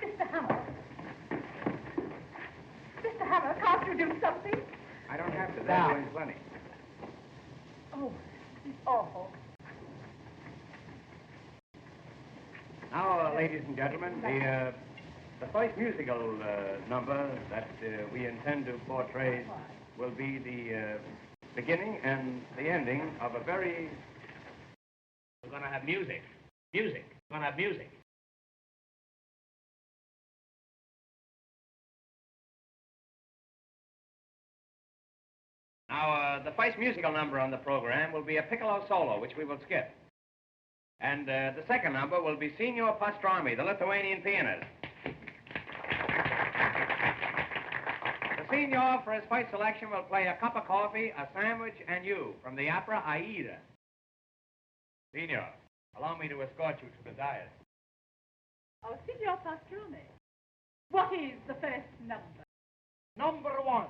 Mr. Hammer. Mr. Hammer, can't you do something? I don't have to. Now. They're doing plenty. Oh, it's awful. Now, ladies and gentlemen, the first musical number that we intend to portray will be the beginning and the ending of a very... We're going to have music. Music. We're going to have music. Now, the first musical number on the program will be a piccolo solo, which we will skip. And the second number will be Signor Pastrami, the Lithuanian pianist. The senior, for his first selection, will play A Cup of Coffee, A Sandwich, and You from the opera Aida. Senior, allow me to escort you to the dais. Oh, Signor Pastrone, what is the first number? Number 1.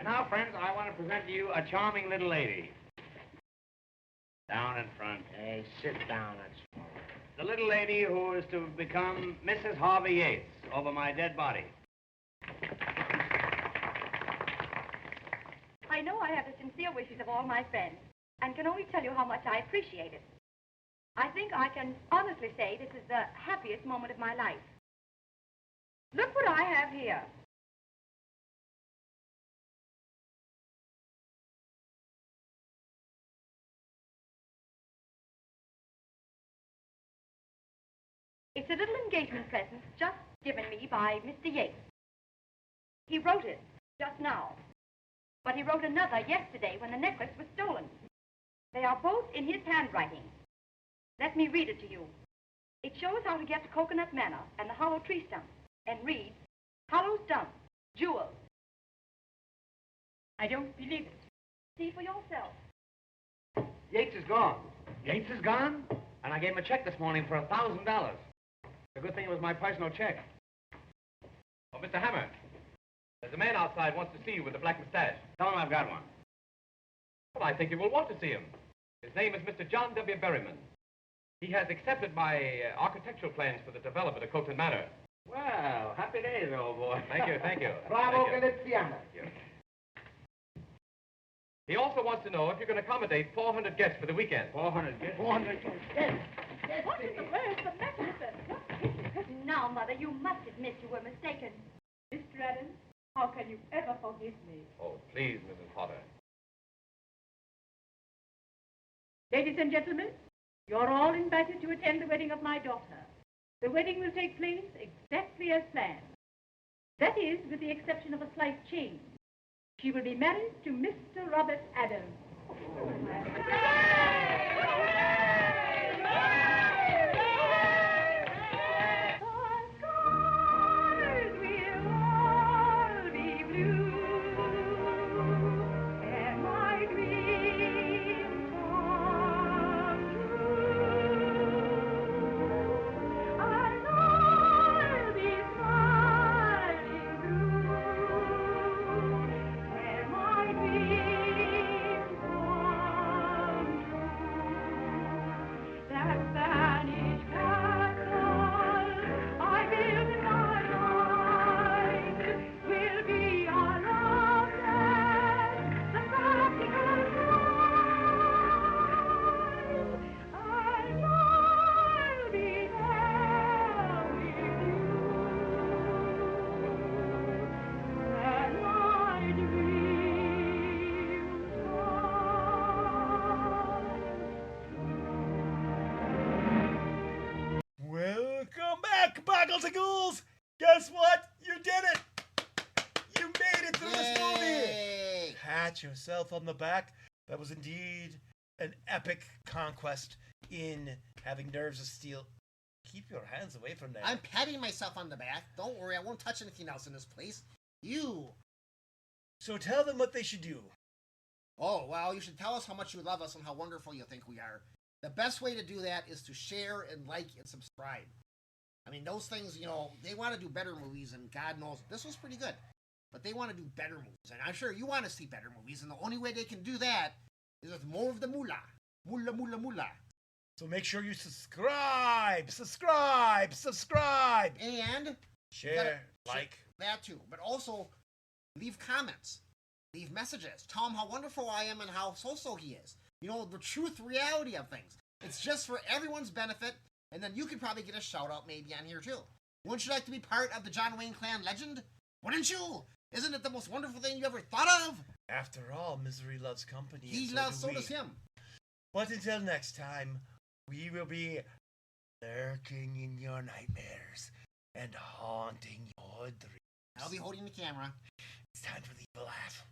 And now, friends, I want to present to you a charming little lady. Down in front. Hey, sit down. That's The little lady who is to become Mrs. Harvey Yates over my dead body. I know I have the sincere wishes of all my friends, and can only tell you how much I appreciate it. I think I can honestly say this is the happiest moment of my life. Look what I have here. It's a little engagement present just given me by Mr. Yates. He wrote it just now, but he wrote another yesterday when the necklace was stolen. They are both in his handwriting. Let me read it to you. It shows how to get to Coconut Manor and the hollow tree stump, and reads, Hollow Stump, Jewels. I don't believe it. See for yourself. Yates is gone. Yates is gone? And I gave him a check this morning for $1,000. The good thing it was my personal check. Oh, Mr. Hammer, there's a man outside wants to see you with a black mustache. Tell him I've got one. Well, I think you will want to see him. His name is Mr. John W. Berryman. He has accepted my architectural plans for the development of Coconut Manor. Well, happy days, old boy. Thank you, thank you. Bravo, Thank you. Galiziano. Thank you. He also wants to know if you can accommodate 400 guests for the weekend. 400 guests? 400 guests. Yes. What in the world is the matter with them? What is it? Now, Mother, you must admit you were mistaken. Mr. Adams, how can you ever forgive me? Oh, please, Mrs. Potter. Ladies and gentlemen, you're all invited to attend the wedding of my daughter. The wedding will take place exactly as planned. That is, with the exception of a slight change. She will be married to Mr. Robert Adams. Dreams Ghouls and ghouls! Guess what? You did it! You made it through this movie! Yay! Pat yourself on the back. That was indeed an epic conquest in having nerves of steel. Keep your hands away from that. I'm patting myself on the back. Don't worry, I won't touch anything else in this place. You. So tell them what they should do. Oh, well, you should tell us how much you love us and how wonderful you think we are. The best way to do that is to share and like and subscribe. I mean, those things, you know, they want to do better movies, and God knows, this was pretty good. But they want to do better movies, and I'm sure you want to see better movies, and the only way they can do that is with more of the moolah. Moolah, moolah, moolah. So make sure you subscribe! And Share, like. that too. But also, leave comments. Leave messages. Tell them how wonderful I am and how so-so he is. You know, the truth reality of things. It's just for everyone's benefit, and then you could probably get a shout-out maybe on here too. Wouldn't you like to be part of the John Wayne clan legend? Wouldn't you? Isn't it the most wonderful thing you ever thought of? After all, misery loves company. So does him. But until next time, we will be lurking in your nightmares and haunting your dreams. I'll be holding the camera. It's time for the evil laugh.